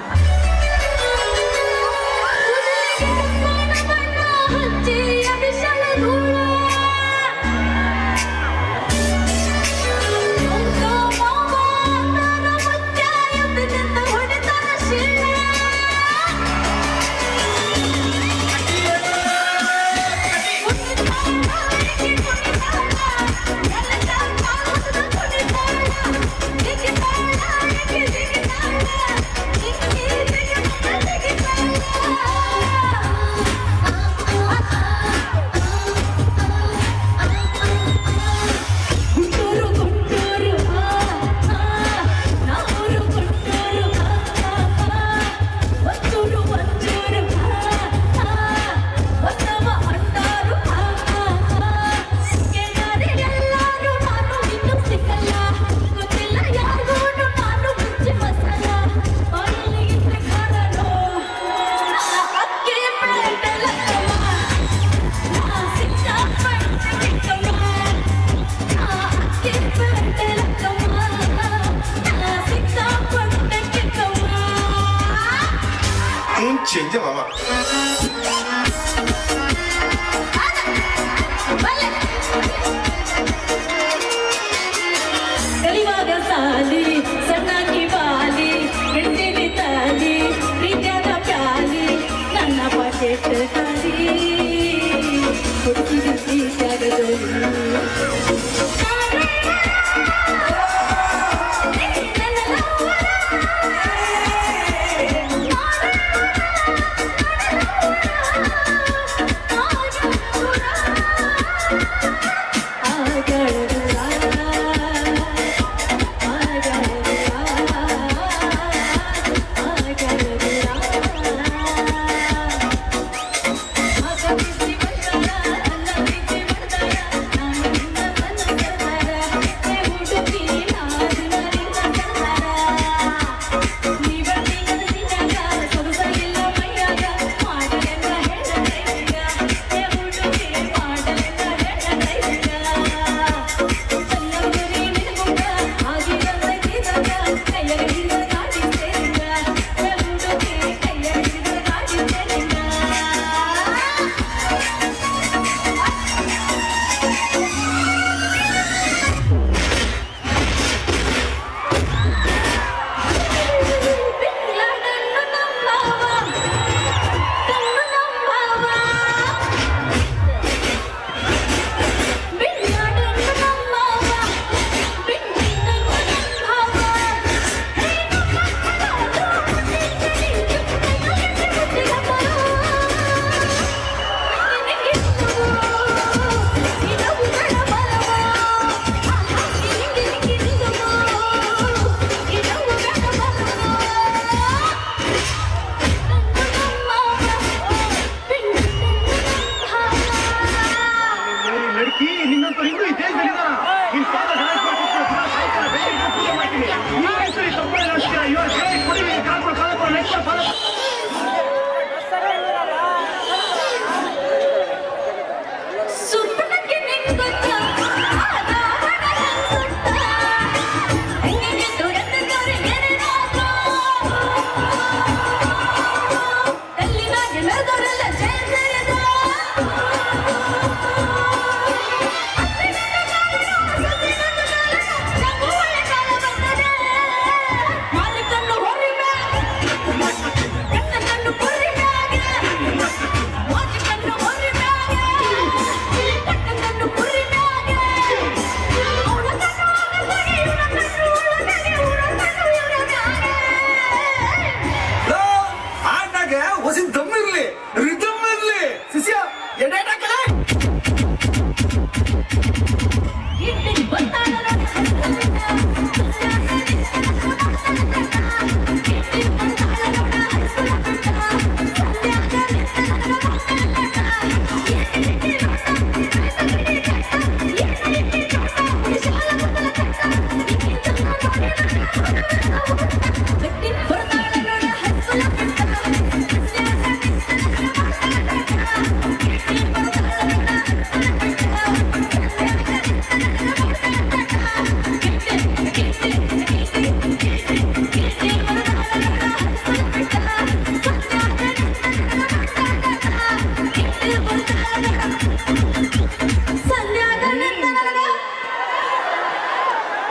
请进妈妈。 ಕಲಿವಾಗ ಸಾಲಿ ಸಣ್ಣಾಗಿ ಬಾಲಿ ಗಂಟಿಲಿ ತಾಲಿ ಪ್ರೀತಿಯಾದ ಪ್ಯಾಲಿ ನನ್ನ ಪಾಕೆಟ್ ಖಾಲಿ ಹುಡುಗಿಗೆ ಪ್ರೀತಿಯಾಗದು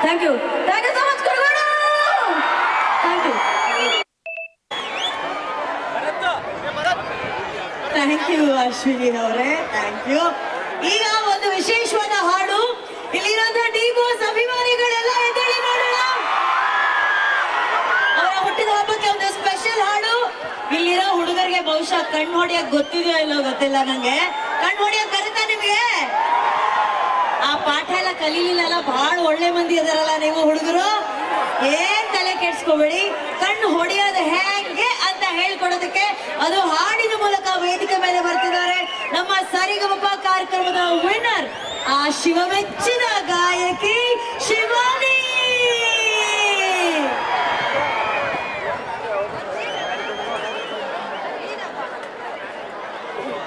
thank you so much Kurugodu thank you thank you Ashwini ಅವರೇ ಥ್ಯಾಂಕ್ ಯು. ಈಗ ಒಂದು ವಿಶೇಷವಾದ ಹಾಡು ಇಲ್ಲಿರೋಂಥ ಡಿ ಬಾಸ್ ಅಭಿಮಾನಿಗಳೆಲ್ಲ ಎದ್ದೇಳಿ ನೋಡೋಣ. ಅವರ ಹುಟ್ಟಿದ ಹಬ್ಬಕ್ಕೆ ಒಂದು ಸ್ಪೆಷಲ್ ಹಾಡು. ಇಲ್ಲಿರೋ ಹುಡುಗರಿಗೆ ಬಹುಶಃ ಕಣ್ಣು ಹೊಡಿಯಕ್ ಗೊತ್ತಿದೆಯೋ ಇಲ್ಲೋ ಗೊತ್ತಿಲ್ಲ ನಂಗೆ. ಕಣ್ಣು ಹೊಡಿಯಕ್ ಬರುತ್ತಾ ನಿಮ್ಗೆ? ಆ ಪಾಠ ಎಲ್ಲ ಕಲೀಲಿಲ್ಲ, ಬಹಳ ಒಳ್ಳೆ ಮಂದಿ ಇದಾರಲ್ಲ ನೀವು ಹುಡುಗರು. ಏನ್ ತಲೆ ಕೆಡ್ಸ್ಕೋಬೇಡಿ. ಕಣ್ಣು ಹೊಡೆಯೋದು ಹೇಗೆ ಅಂತ ಹೇಳ್ಕೊಡೋದಕ್ಕೆ ಅದು ಹಾಡಿನ ಮೂಲಕ ವೇದಿಕೆ ಮೇಲೆ ಬರ್ತಿದ್ದಾರೆ ನಮ್ಮ ಸರಿಗಮಪ ಕಾರ್ಯಕ್ರಮದ ವಿನ್ನರ್, ಆ ಶಿವಮೆಚ್ಚಿನ ಗಾಯಕಿ ಶಿವಾನಿ.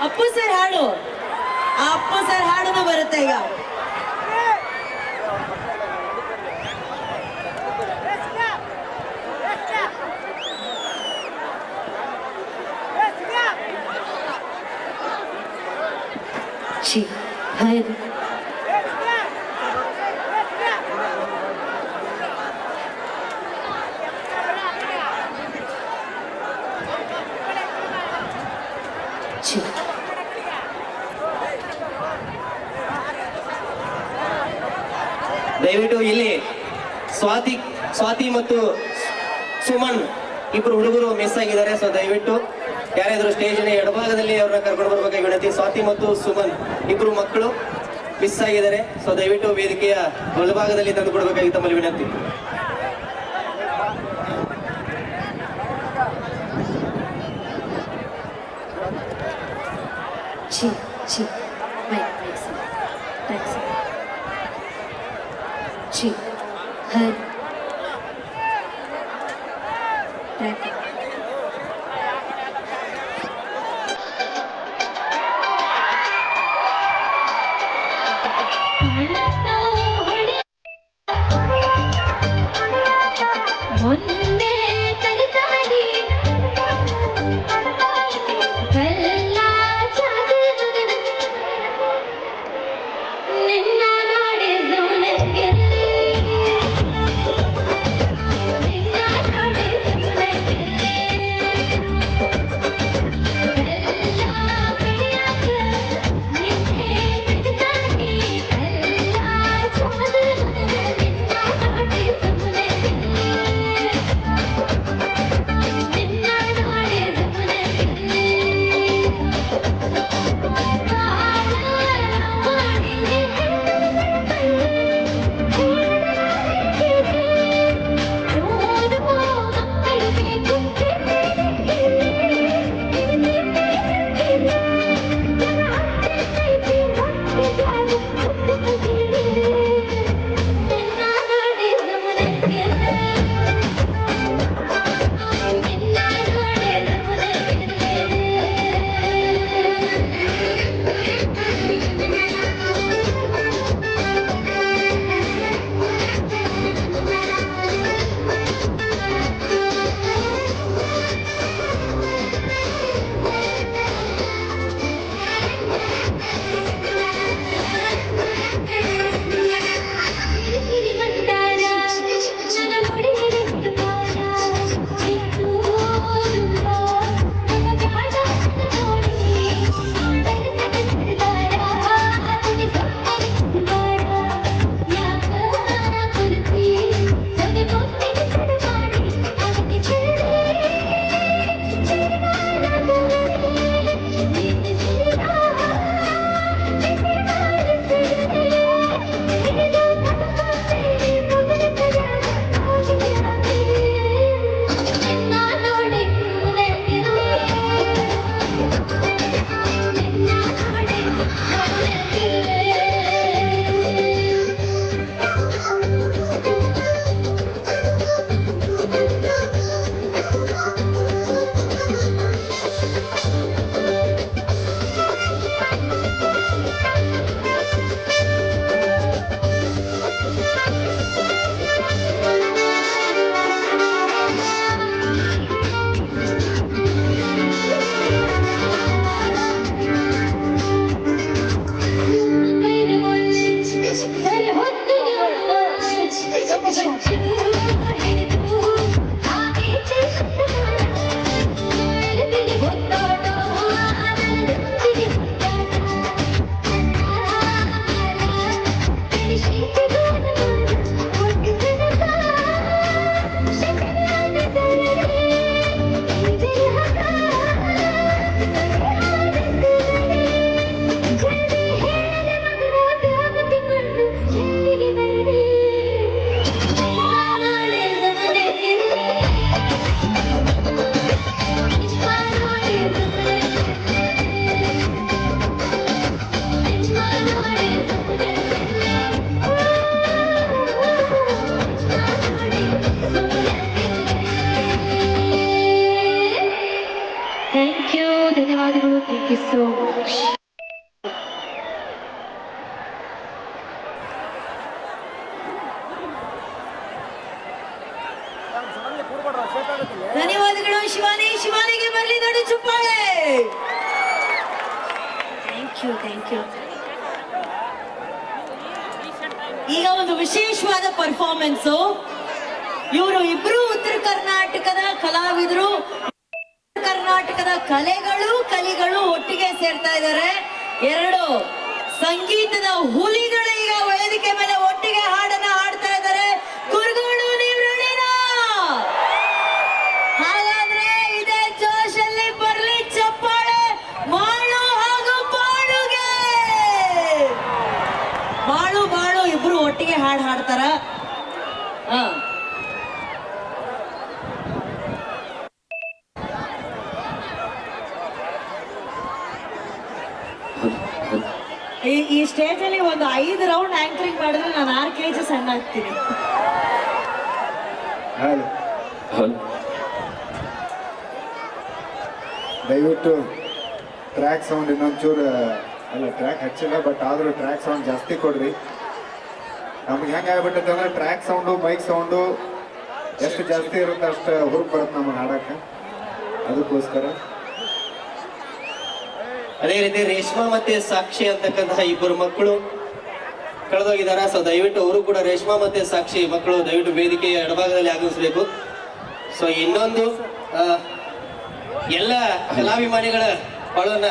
ಅಪ್ಪು ಸರ್ ಹಾಡು, ಅಪ್ಪು ಸರ್ ಹಾಡುನು ಬರುತ್ತೆ ಈಗ. ಛೀ ಹೈ ಛೀ ದಯವಿಟ್ಟು ಇಲ್ಲಿ ಸ್ವಾತಿ ಮತ್ತು ಸುಮನ್ ಇಬ್ರು ಹುಡುಗರು ಮಿಸ್ ಆಗಿದ್ದಾರೆ. ಸೊ ದಯವಿಟ್ಟು ಯಾರಾದ್ರೂ ಸ್ಟೇಜಿನ ಎಡಭಾಗದಲ್ಲಿ ಅವ್ರನ್ನ ಕರ್ಕೊಂಡು ಬರ್ಬೇಕಾಗಿ ವಿನಂತಿ. ಸ್ವಾತಿ ಮತ್ತು ಸುಮನ್ ಇಬ್ರು ಮಕ್ಕಳು ಮಿಸ್ ಆಗಿದ್ದಾರೆ. ಸೊ ದಯವಿಟ್ಟು ವೇದಿಕೆಯ ಬಲಭಾಗದಲ್ಲಿ ತಂದು ಕೊಡಬೇಕಾಗಿ ತಮ್ಮಲ್ಲಿ ವಿನಂತಿ. ಛೀ ಛೀ ಮೈ ಥ್ಯಾಂಕ್ಸ್ ಛೀ ಹೈ ಥ್ಯಾಂಕ್ ಯು ಮೊನ್ನೆ ತರಕಾರಿ ಎಲ್ಲ ಜಾಗದ ನಿನ್ನ ನಾಡಿದ್ದು ನನಗೆ ನಿನ್ನ ನಾಡಿದ್ದು ನನಗೆ ಎಲ್ಲ ಬೆಳೆಯಾಗ ನಿನ್ನೆ ತರಕಾರಿ ಎಲ್ಲ ಜಾಗದ ನಿನ್ನ ನಾಡಿದ್ದು ನನಗೆ ನಿನ್ನ ನಾಡಿದ್ದು ಧನ್ಯವಾದಗಳು. Thank you so much. ಧನ್ಯವಾದಗಳು ಶಿವಾನಿಗೆ ಬರಲಿ ದೊಡ್ಡ ಚುಪ್ಪಾಳೆ. ಥ್ಯಾಂಕ್ ಯು ಒಂದು ವಿಶೇಷವಾದ ಪರ್ಫಾರ್ಮೆನ್ಸ್. ಇವರು ಇಬ್ರು ಉತ್ತರ ಕರ್ನಾಟಕದ ಕಲಾವಿದರು, ಕರ್ನಾಟಕದ ಕಲೆಗಳು ಒಟ್ಟಿಗೆ ಸೇರ್ತಾ ಇದ್ದಾರೆ. ಎರಡು ಸಂಗೀತದ ಹುಲಿಗಳು ಈಗ ವೇದಿಕೆ ಮೇಲೆ ಒಟ್ಟಿಗೆ ಹಾಡನ್ನ ಹಾಡ್ತಾ ಇದ್ದಾರೆ. ಕುರುಗೋಡು, ನೀವು ರೆಡಿನಾ? ಹಾಗಾದ್ರೆ ಇದೇ ಜೋಶಲ್ಲಿ ಬರ್ಲಿ ಚಪ್ಪಾಳೆ. ಮಾಳು ಹಾಗೂ ಬಾಳುಗೆ. ಬಾಳು ಇಬ್ರು ಒಟ್ಟಿಗೆ ಹಾಡ್ತಾರ. ಈ ಸ್ಟೇಜ್ ಅಲ್ಲಿ ಒಂದು 5 ರೌಂಡ್ ಆಂಕರಿಂಗ್ ಮಾಡಿದ್ರೆ ನಾನು 6 kg ಸಣ್ಣ ಆಗ್ತೀನಿ. ದಯವಿಟ್ಟು ಟ್ರ್ಯಾಕ್ ಸೌಂಡ್ ಇನ್ನೊಂಚೂರು, ಅಲ್ಲ ಟ್ರ್ಯಾಕ್ ಹಚ್ಚಿಲ್ಲ ಬಟ್ ಆದ್ರೂ ಟ್ರ್ಯಾಕ್ ಸೌಂಡ್ ಜಾಸ್ತಿ ಕೊಡ್ರಿ. ನಮ್ಗೆ ಹೆಂಗೆ ಆಗ್ಬಿಟ್ಟೈತೆ ಅಂದ್ರೆ ಟ್ರ್ಯಾಕ್ ಸೌಂಡು ಮೈಕ್ ಸೌಂಡು ಎಷ್ಟು ಜಾಸ್ತಿ ಇರುತ್ತೆ ಅಷ್ಟು ಹುರುಪ್ ಬರುತ್ತೆ ನಮಗೆ ಹಾಡಕ್ಕೆ. ಅದಕ್ಕೋಸ್ಕರ ಅದೇ ರೀತಿ ರೇಷ್ಮಾ ಮತ್ತೆ ಸಾಕ್ಷಿ ಅಂತಕ್ಕಂತಹ ಇಬ್ಬರು ಮಕ್ಕಳು ಕಳೆದೋಗಿದ್ದಾರೆ. ಸೊ ದಯವಿಟ್ಟು ಅವರು ಕೂಡ ರೇಷ್ಮಾ ಮತ್ತೆ ಸಾಕ್ಷಿ ಮಕ್ಕಳು ದಯವಿಟ್ಟು ವೇದಿಕೆಯ ಎಡಭಾಗದಲ್ಲಿ ಆಗಮಿಸಬೇಕು. ಸೊ ಇನ್ನೊಂದು ಎಲ್ಲ ಕಲಾಭಿಮಾನಿಗಳ ಪಾಳನ್ನ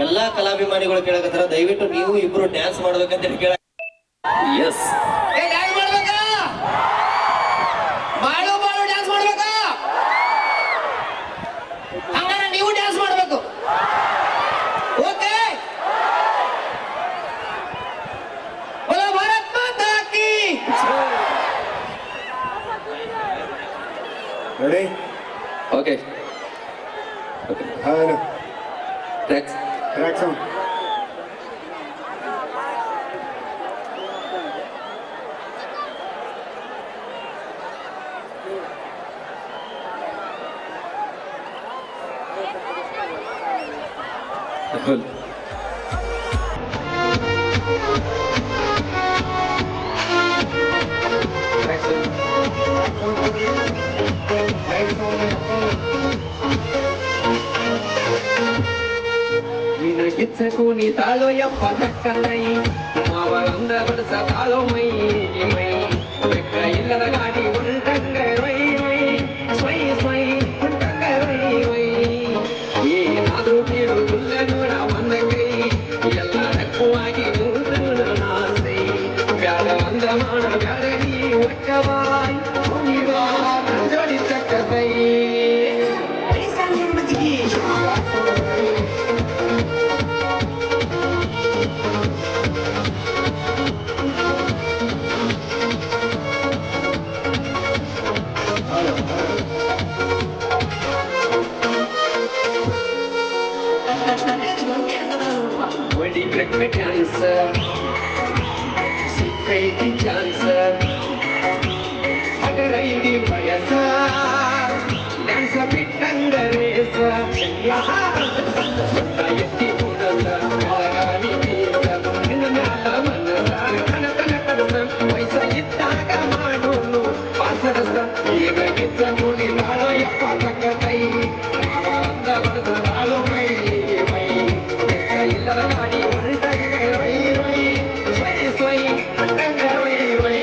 ಎಲ್ಲಾ ಕಲಾಭಿಮಾನಿಗಳು ಕೇಳಕತ್ತಾರ, ದಯವಿಟ್ಟು ನೀವು ಇಬ್ರು ಡ್ಯಾನ್ಸ್ ಮಾಡ್ಬೇಕಂತ ಹೇಳಿ ಕೇಳ. ಎಸ್, ಡ್ಯಾನ್ಸ್ ಮಾಡ್ಬೇಕಾ? ಬಾಳು ಡ್ಯಾನ್ಸ್ ಮಾಡ್ಬೇಕಾ? ಹಂಗಾರ ನೀವು ಡ್ಯಾನ್ಸ್ ಮಾಡ್ಬೇಕು. ಓಕೆ, ಭಾರತ್ ಮಾತಾ ಕೀ. Ready? Okay. Hello, tracks track sound. ನಿನಗಿಚ್ಚಕು ನೀ ತಾಳೋ ಯಪ್ಪ ದಕ್ಕನೈ, ಮಾವಳಂದ ಬಡಸ ತಾಳೋ ಮೈ ಮೈ, ಬೆಕ್ಕ ಇಲ್ಲದ ಗಾಡಿ ಉಂಟಂಗ ರೈ ರೈ, ಸ್ವೈ ಸ್ವೈ ಉಂಟಂಗ ರೈ ರೈ. ಏನಾದ್ರೂ ಕೇಳುವುದಿಲ್ಲ ನೋಡ ಒಂದ ಕೈ, ಎಲ್ಲದಕ್ಕೂ ಆಗಿ ಆಸೈ. ಬ್ಯಾಡ ಅಂದ ಮಾಡ ಬ್ಯಾಡ ನೀ ಒಕ್ಕವಾಯ್, ಜೋಡಿ ಚಕ್ಕಸೈ. Wedi break me dancer, si crazy dancer, agara idi bayasa, dance bitanga resa, ayati pudasa, kalagani pisa, ninala manasa, kana kana kana, paisa ittaga madunu, pasarasa, ega gitsa muni nalo yappa takkai, anda badasa nalo mai mai, illada gadi untanga roi roi, swai swai untanga roi roi.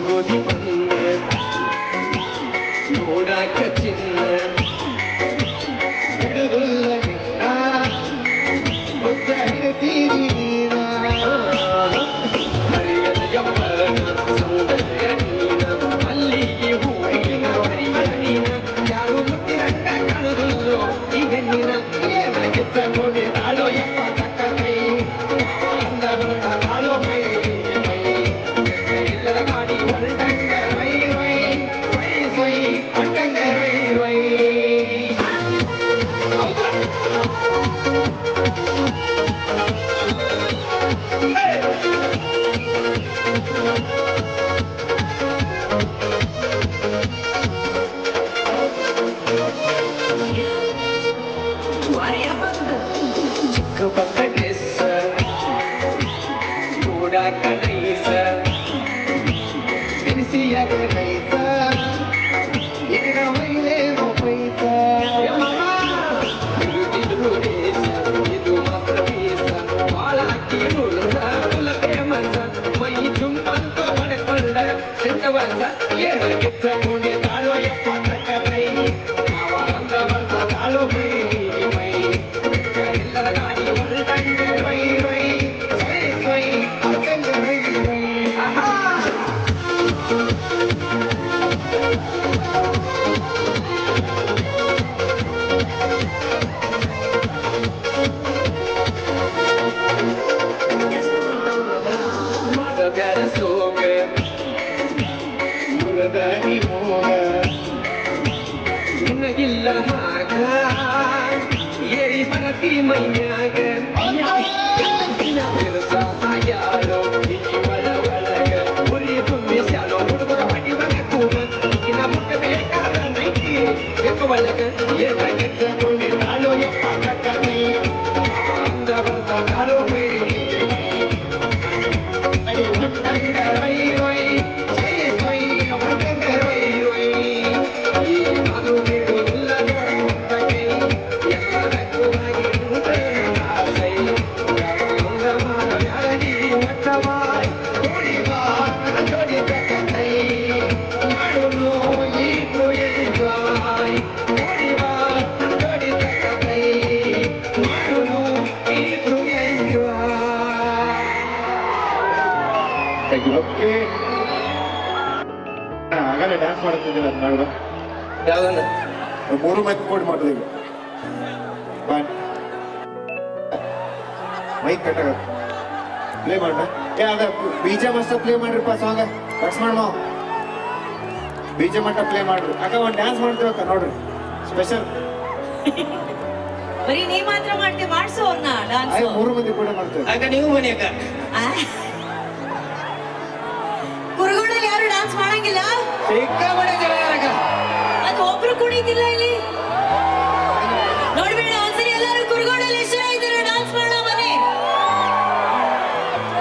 ಗೋಧಿ ಬಂದ ನೋಡಾಕ ಚಿನ್ನ ಹಿಡಿದುಲ್ಲ ನಿನ್ನ ಮುದ್ದ ಹಿಡಿತೀರಿ ನೀನ, ಹರಿಯದ ಗಮ್ಮನ ಸೌಂದರ್ಯ ನೀನ, ಮಲ್ಲಿಗೆ ಹೂವಿನ ಪರಿಮಳ ನೀನ, ಯಾರು ಮುತ್ತಿರಂಗ ಕಾಣುವುದಿಲ್ಲೋ ಈಗ ನೀನ. ಏನಾಗಿದ್ದ ನೋಡಿ ತಾಳೋ ಯಪ್ಪ ತಕ್ಕ ಕೈ, ಅಂದ ಬರುತ್ತ ತಾಳೋ ಮೈ ಮೈ, ಇಲ್ಲದ ಗಾಡಿ ಹೊರಟಂಗ ರೈ ರೈ, ಸ್ವೈ ಸ್ವೈ ಹೊಂಟಂಗ ರೈ ರೈ. ಚಿಕ್ಕ ಪಕ್ಕ ಡ್ರೆಸ್ ನೋಡಾಕ ನೈಸ, ಬಿಸಿಯಾಗ ರೈತ ಈಗ ಮೈಲೇ ಪೈಸ ಇದು ಮಾತ್ರ ಪೀಸ ಬಾಳ ಫೇಮಸ್ ಮೈ ತುಂಬಂತ ಮನೆಕೊಂಡ ಸಿದ್ಧವಂತ ಏನು ಕಿತ್ತ ಮುಡಿ ತಾಳು ಎಪ್ಪ ಕೈ ನಾವ ಅಂದ ಬರ್ತ ತಾಳು ಮೈ ಮೈ ಎಲ್ಲರ ಗಾಡಿ ಹೊರಟಂಗೆ ರೈ ರೈ ಸೈ ಸೈ ಅಕ್ಕಂಗೆ ರೈ ರೈ ಆಹಾ ಬ್ಯಾರ ಸೋಗ ಮುರದಾಡಿ ಮೋಗ ನಿನಗಿಲ್ಲ ಮಾಗ ಏರಿ ಬರತಿ ಮೈಯಾಗ ಯಾರೋ ಈ ಒಳ ಒಳಗ ಉರಿ ತುಂಬಿ ಶಾಲೋ ಹುಡುಗರ ಬಡಿ ಬಗೆ ಕೂಗ ಇನ್ನ ಮುಟ್ಟ ಬೇಕಾದ ನೈಟಿ ಬೇಕು ಒಳಗ ಏನ ಕೆಟ್ಟುಂಡಿ ತಾಳೋ ಎಪ್ಪ ಕಕ್ಕಿ ಅಂದ ಬರ್ತ ಕಾಲೋ ಬೇರಿ ಓಕೆ ಆಗಲೇ ಡ್ಯಾನ್ಸ್ ಮಾಡ್ತಿದ್ದೀರ ನೋಡ ಯಾವ್ದನ್ನ ಮೂರು ಮೈಕ್ ಕೋಡ್ ಮಾಡೋದು ಈಗ ಮೈಕ್ ಕಟ್ಟಾಗ ಪ್ಲೇ ಮಾಡ ಏ ಅದ ಬೀಜ ಮಸ್ತ ಪ್ಲೇ ಮಾಡ್ರಿಪ್ಪ ಸಾಂಗ್ ಕಟ್ಸ್ ಮಾಡ ಬೀಜ ಮಟ್ಟ ಪ್ಲೇ ಮಾಡ್ರಿ ಆಗ ಒಂದು ಡ್ಯಾನ್ಸ್ ಮಾಡ್ತೀವಕ್ಕ ನೋಡ್ರಿ ಸ್ಪೆಷಲ್ ಬರೀ ನೀ ಮಾತ್ರ ಮಾಡ್ತೀವಿ ಮಾಡ್ಸು ಅವ್ರನ್ನ ಡಾನ್ಸ್ ಮೂರು ಮಂದಿ ಕೂಡ ಮಾಡ್ತೇವೆ ಆಗ ನೀವು ಬನ್ನಿ ಅಕ್ಕ ಕುರುಗೋಡಲ್ಲಿ ಯಾರು ಡಾನ್ಸ್ ಮಾಡಂಗಿಲ್ಲ ಸಿಕ್ಕಾಪಟ್ಟೆ ಜನ ಯಾರಕ್ಕ ಅದು ಒಬ್ರು ಕುಣಿತಿಲ್ಲ ಇಲ್ಲಿ ನೋಡ್ಬೇಡ ಒಂದ್ಸರಿ ಎಲ್ಲರೂ ಕುರುಗೋಡಲ್ಲಿ ಎಷ್ಟು ಜನ ಇದ್ದಾರೆ ಡಾನ್ಸ್ ಮಾಡೋ ಬನ್ನಿ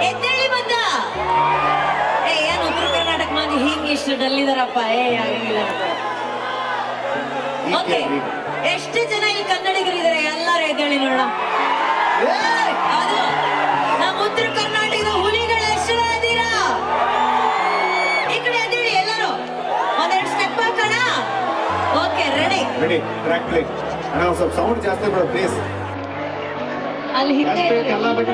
ಎದ್ದೇಳಿ ಬಂದ ಏ ಏನ್ ಉತ್ತರ ಕರ್ನಾಟಕ ಮಂದಿ ಹಿಂಗ್ ಇಷ್ಟು ಡಲ್ ಇದಾರಪ್ಪ ಏ ಆಗಿಲ್ಲ ಓಕೆ ಎಷ್ಟು ಜನ ಇಲ್ಲಿ ಕನ್ನಡಿಗರಿದ್ದಾರೆ ಎಲ್ಲರೂ ಎದ್ದೇಳಿ ನೋಡೋಣ ಅದು ನಮ್ಮ ಉತ್ತರ ಕರ್ನಾಟಕದ ಹುಲಿಗಳು ಎಷ್ಟು ಜನ ಇದ್ದೀರಾ ಈ ಕಡೆ ಎದ್ದೇಳಿ ಎಲ್ಲರೂ ಒಂದೆರಡು ಸ್ಟೆಪ್ ಹಾಕೋಣ okay ready ready track play ಅಣ್ಣ ಒಂದ್ ಸ್ವಲ್ಪ ಸೌಂಡ್ ಜಾಸ್ತಿ ಬಿಡೋ ಪ್ಲೀಸ್ ಅಲ್ಲಿ ಹಿಂದೆ ಎಲ್ಲ ಬಿಟ್ಟು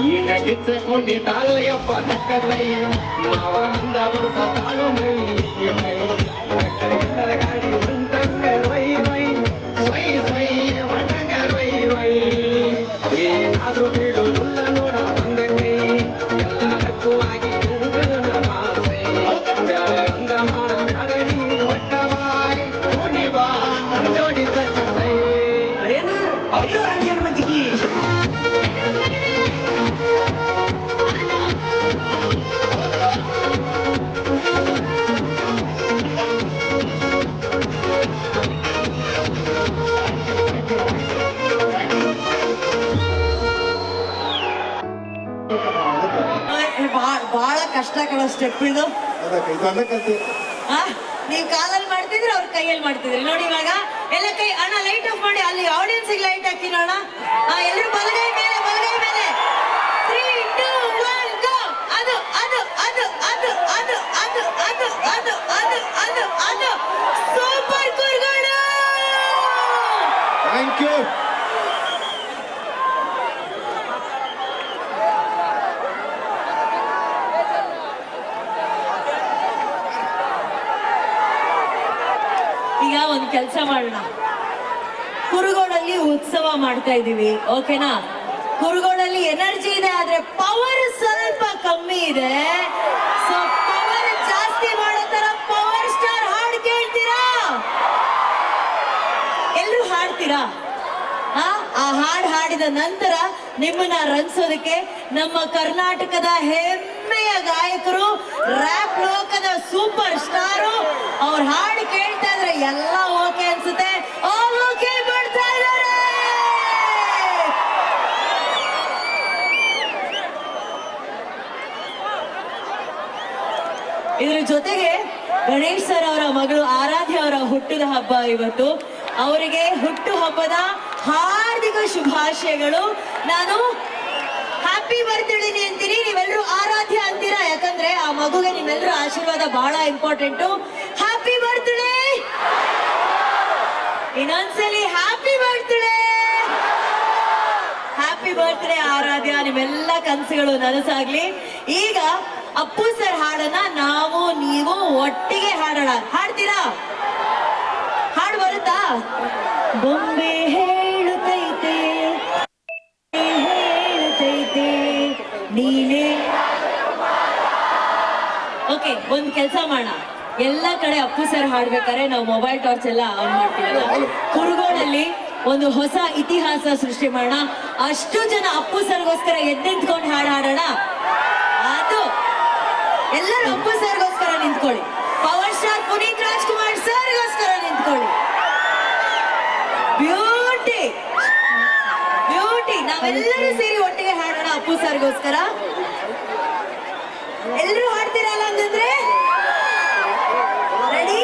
ಈಗ ಗಿಚ್ಚಿಕೊಂಡಿ ತಾಳು ಎಪ್ಪ ತಕ್ಕಲೈ ಮಾವ ಅಂದ ಬರ್ತ ತಾಳು ಮೈ ಮೈ ಎಲ್ಲರ ಗಾಡಿ ಹೊಂಟಂಗ ರೈ ರೈ ಸ್ವೈ ಸ್ವೈ ಹೊಂಟಂಗ ರೈ ರೈ ಏನಾದ್ರೂ ಬೀಳುವುದಿಲ್ಲ ನೋಡ ಬಂದ ಕೈ ಎಲ್ಲದಕ್ಕೂ ಆಗಿ ಆಸೆ ಅಂದ ಮಾಡ ಬ್ಯಾಡನಿ ಒಟ್ಟವಾಯ್ ಕುಣಿಬಾ ಜೋಡಿ ತಕ್ಕಲೈ ಏನು ಅದು ಹಂಗೇನು ಮಜ್ಜಿಗೆ ಬಹಳ ಕಷ್ಟ ಕಣೋ ಸ್ಟೆಪ್ ಇದು ಅದಕ್ಕೆ ಇದು ಅದಕ್ಕಂತೆ ನೀವ್ ಕಾಲಲ್ಲಿ ಮಾಡ್ತಿದ್ರಿ ಅವ್ರ ಕೈಯಲ್ಲಿ ಮಾಡ್ತಿದ್ರಿ ನೋಡಿ ಇವಾಗ ಎಲ್ಲ ಕೈ ಅಣ್ಣ ಲೈಟ್ ಆಫ್ ಮಾಡಿ ಅಲ್ಲಿ ಆಡಿಯನ್ಸ್ ಲೈಟ್ ಹಾಕಿ ನೋಡ ಎಲ್ಲರೂ ಬಲಗೈ ಮೇಲೆ 3, 2, 1 ಗೋ ಅದು ಅದು ಅದು ಅದು ಅದು ಅದು ಅದು ಅದು ಅದು ಅದು ಅದು ಸೂಪರ್ ಕುರ್ಗೋಡು ಥ್ಯಾಂಕ್ ಯು ಈಗ ಒಂದ್ ಕೆಲಸ ಮಾಡೋಣ ಕುರುಗೋಡಲ್ಲಿ ಉತ್ಸವ ಮಾಡ್ತಾ ಇದೀವಿ ಓಕೆನಾ ಕುರುಗೋಡಲ್ಲಿ ಎನರ್ಜಿ ಇದೆ ಆದ್ರೆ ಪವರ್ ಸ್ವಲ್ಪ ಕಮ್ಮಿ ಇದೆ ಸೊ ಪವರ್ ಜಾಸ್ತಿ ಮಾಡೋ ತರ ಪವರ್ ಸ್ಟಾರ್ ಹಾಡು ಕೇಳ್ತೀರಾ ಎಲ್ಲರೂ ಹಾಡ್ತೀರಾ ಆ ಹಾಡು ಹಾಡಿದ ನಂತರ ನಿಮ್ಮನ್ನ ರಂಜಿಸೋದಕ್ಕೆ ನಮ್ಮ ಕರ್ನಾಟಕದ ಹೆಮ್ಮೆಯ ಗಾಯಕರು, ರ್ಯಾಪ್ ಲೋಕದ ಸೂಪರ್ ಸ್ಟಾರು. ಅವ್ರ ಹಾಡು ಕೇಳ್ತಾ ಇದ್ರೆ ಎಲ್ಲ ಓಕೆ ಅನ್ಸುತ್ತೆ. ಓಕೆ ಬರ್ತಾ ಇದ್ದಾರೆ. ಇದ್ರ ಜೊತೆಗೆ ಗಣೇಶ್ ಸರ್ ಅವರ ಮಗಳು ಆರಾಧ್ಯ ಅವರ ಹುಟ್ಟಿದ ಹಬ್ಬ ಇವತ್ತು. ಅವರಿಗೆ ಹುಟ್ಟು ಹಬ್ಬದ ಹಾರ್ದಿಕ ಶುಭಾಶಯಗಳು. ನಾನು ಹ್ಯಾಪಿ ಬರ್ತ್ಡೇ ಅಂತೀನಿ, ನೀವೆಲ್ಲರೂ ಆರಾಧ್ಯ ಅಂತೀರಾ, ಯಾಕಂದ್ರೆ ಆ ಮಗುಗೆ ನಿಮ್ಮೆಲ್ಲರೂ ಆಶೀರ್ವಾದ ಬಹಳ ಇಂಪಾರ್ಟೆಂಟು. Happy birthday. ಇನ್ನೊಂದ್ಸಲಿ happy birthday. Happy birthday Aradhya, ನಿಮ್ಮೆಲ್ಲ ಕನಸುಗಳು ನನಸಾಗ್ಲಿ. ಈಗ ಅಪ್ಪು ಸರ್ ಹಾಡನ್ನ ನಾವು ನೀವು ಒಟ್ಟಿಗೆ ಹಾಡೋಣ. ಹಾಡ್ತೀರಾ? ಹಾಡು ಬರುತ್ತಾ? ಬೊಂಬೆ ಹೇಳುತ್ತೈತೆ ಹೇಳುತ್ತೈತೆ ನೀನೇ. ಓಕೆ, ಒಂದ್ ಕೆಲ್ಸ ಮಾಡೋಣ. ಎಲ್ಲ ಕಡೆ ಅಪ್ಪು ಸರ್ ಹಾಡ್ಬೇಕಾದ್ರೆ ನಾವು ಮೊಬೈಲ್ ಟಾರ್ಚ್ ಎಲ್ಲ ಆನ್ ಮಾಡ್ತೀವಲ್ಲ, ಕುರುಗೋಳಲ್ಲಿ ಒಂದು ಹೊಸ ಇತಿಹಾಸ ಸೃಷ್ಟಿ ಮಾಡೋಣ. ಅಷ್ಟು ಜನ ಅಪ್ಪು ಸರ್ಗೋಸ್ಕರ ಎದ್ದೆಂತ್ಕೊಂಡು ಹಾಡು ಹಾಡೋಣ. ಅದು ಎಲ್ಲರೂ ಅಪ್ಪು ಸರ್ಗೋಸ್ಕರ ನಿಂತ್ಕೊಳ್ಳಿ. ಪವರ್ ಸ್ಟಾರ್ ಪುನೀತ್ ರಾಜ್ಕುಮಾರ್ ಸರ್ಗೋಸ್ಕರ ನಿಂತ್ಕೊಳ್ಳಿ. Beauty beauty. ನಾವೆಲ್ಲರೂ ಸೇರಿ ಒಟ್ಟಿಗೆ ಹಾಡೋಣ ಅಪ್ಪು ಸರ್ಗೋಸ್ಕರ. ಎಲ್ಲರೂ ಹಾಡ್ತೀರಲ್ಲ ಹಂಗಂದ್ರೆ? ರೆಡಿ?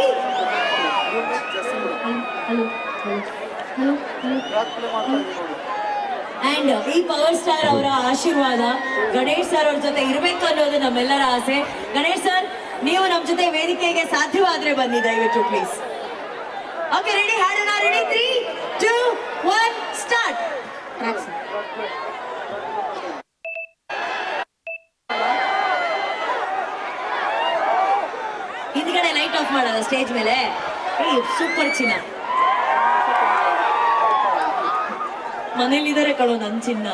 ಅಂಡ್ ಈ ಪವರ್ ಸ್ಟಾರ್ ಅವರ ಆಶೀರ್ವಾದ ಗಣೇಶ್ ಸರ್ ಅವ್ರ ಜೊತೆ ಇರ್ಬೇಕು ಅನ್ನೋದು ನಮ್ಮೆಲ್ಲರ ಆಸೆ. ಗಣೇಶ್ ಸರ್, ನೀವು ನಮ್ ಜೊತೆ ವೇದಿಕೆಗೆ ಸಾಧ್ಯವಾದ್ರೆ ಬನ್ನಿ ದಯವಿಟ್ಟು ಪ್ಲೀಸ್. Okay, ready? ಹಾಡೋಣ. ರೆಡಿ? 3, 2, 1 ಸ್ಟಾರ್ಟ್. ಹಿಂದ್ಗಡೆ ಲೈಟ್ ಆಫ್ ಮಾಡೋದ ಸ್ಟೇಜ್ ಮೇಲೆ? ಸೂಪರ್ ಚಿನ್ನ. ಮನೇಲಿದ್ದಾರೆ ಕಣೋ ನನ್ ಚಿನ್ನ.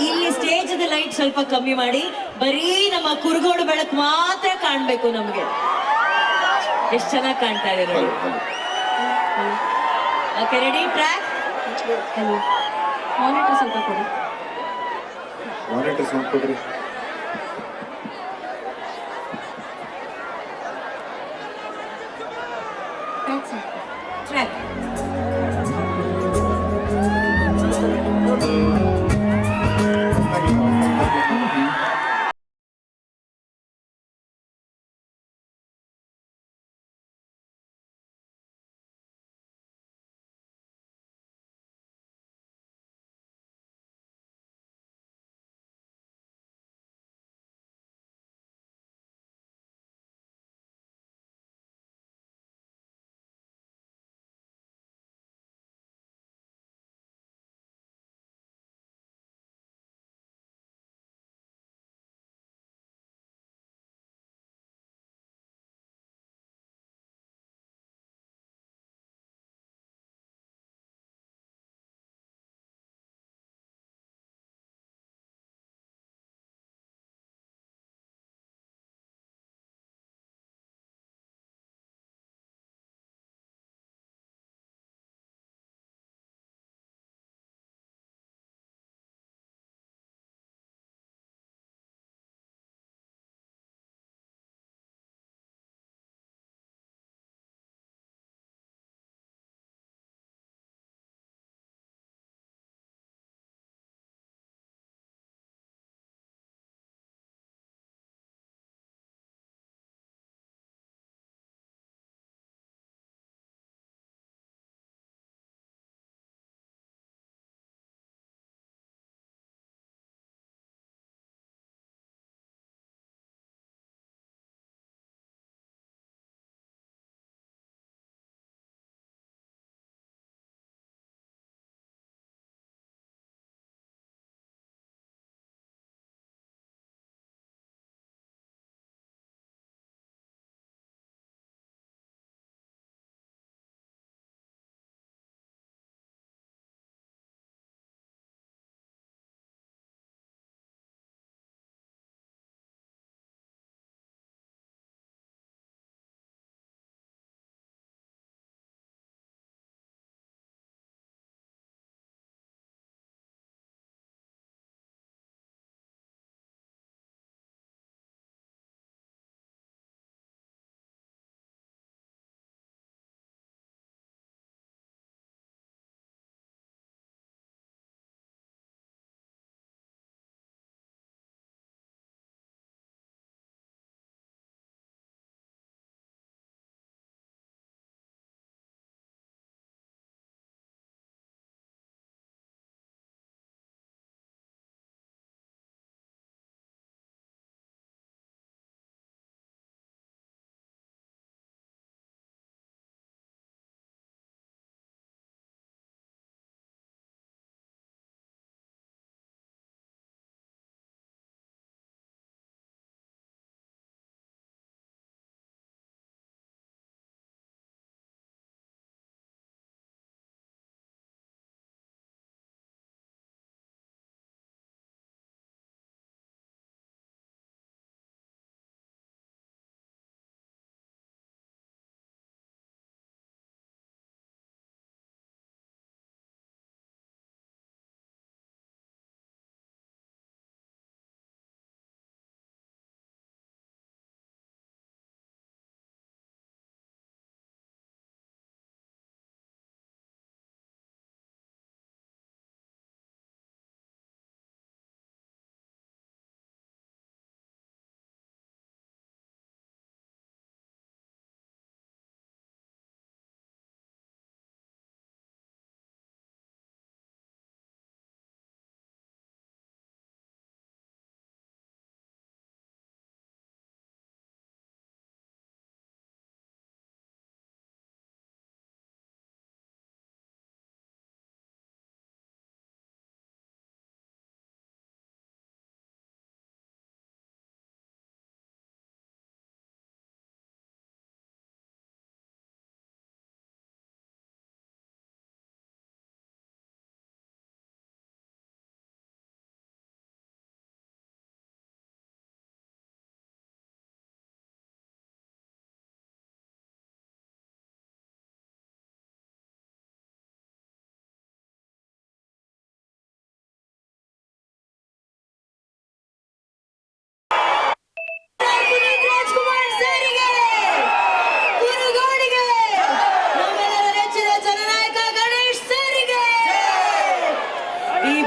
ಇಲ್ಲಿ ಸ್ಟೇಜ್ ಲೈಟ್ ಸ್ವಲ್ಪ ಕಮ್ಮಿ ಮಾಡಿ, ಬರೀ ನಮ್ಮ ಕುರುಗೋಡು ಬೆಳಕು ಮಾತ್ರ ಕಾಣ್ಬೇಕು ನಮ್ಗೆ. ಎಷ್ಟ್ ಚೆನ್ನಾಗಿ ಕಾಣ್ತಾ ಇದೆ ನೋಡಿ. Okay, ready? ಟ್ರ್ಯಾಕ್. ಮಾನಿಟರ್ ಸ್ವಲ್ಪ ಕೊಡಿ. ಮಾನಿಟರ್ ಸ್ವಲ್ಪ ಕೊಡ್ರಿ. ಟ್ರ್ಯಾಕ್.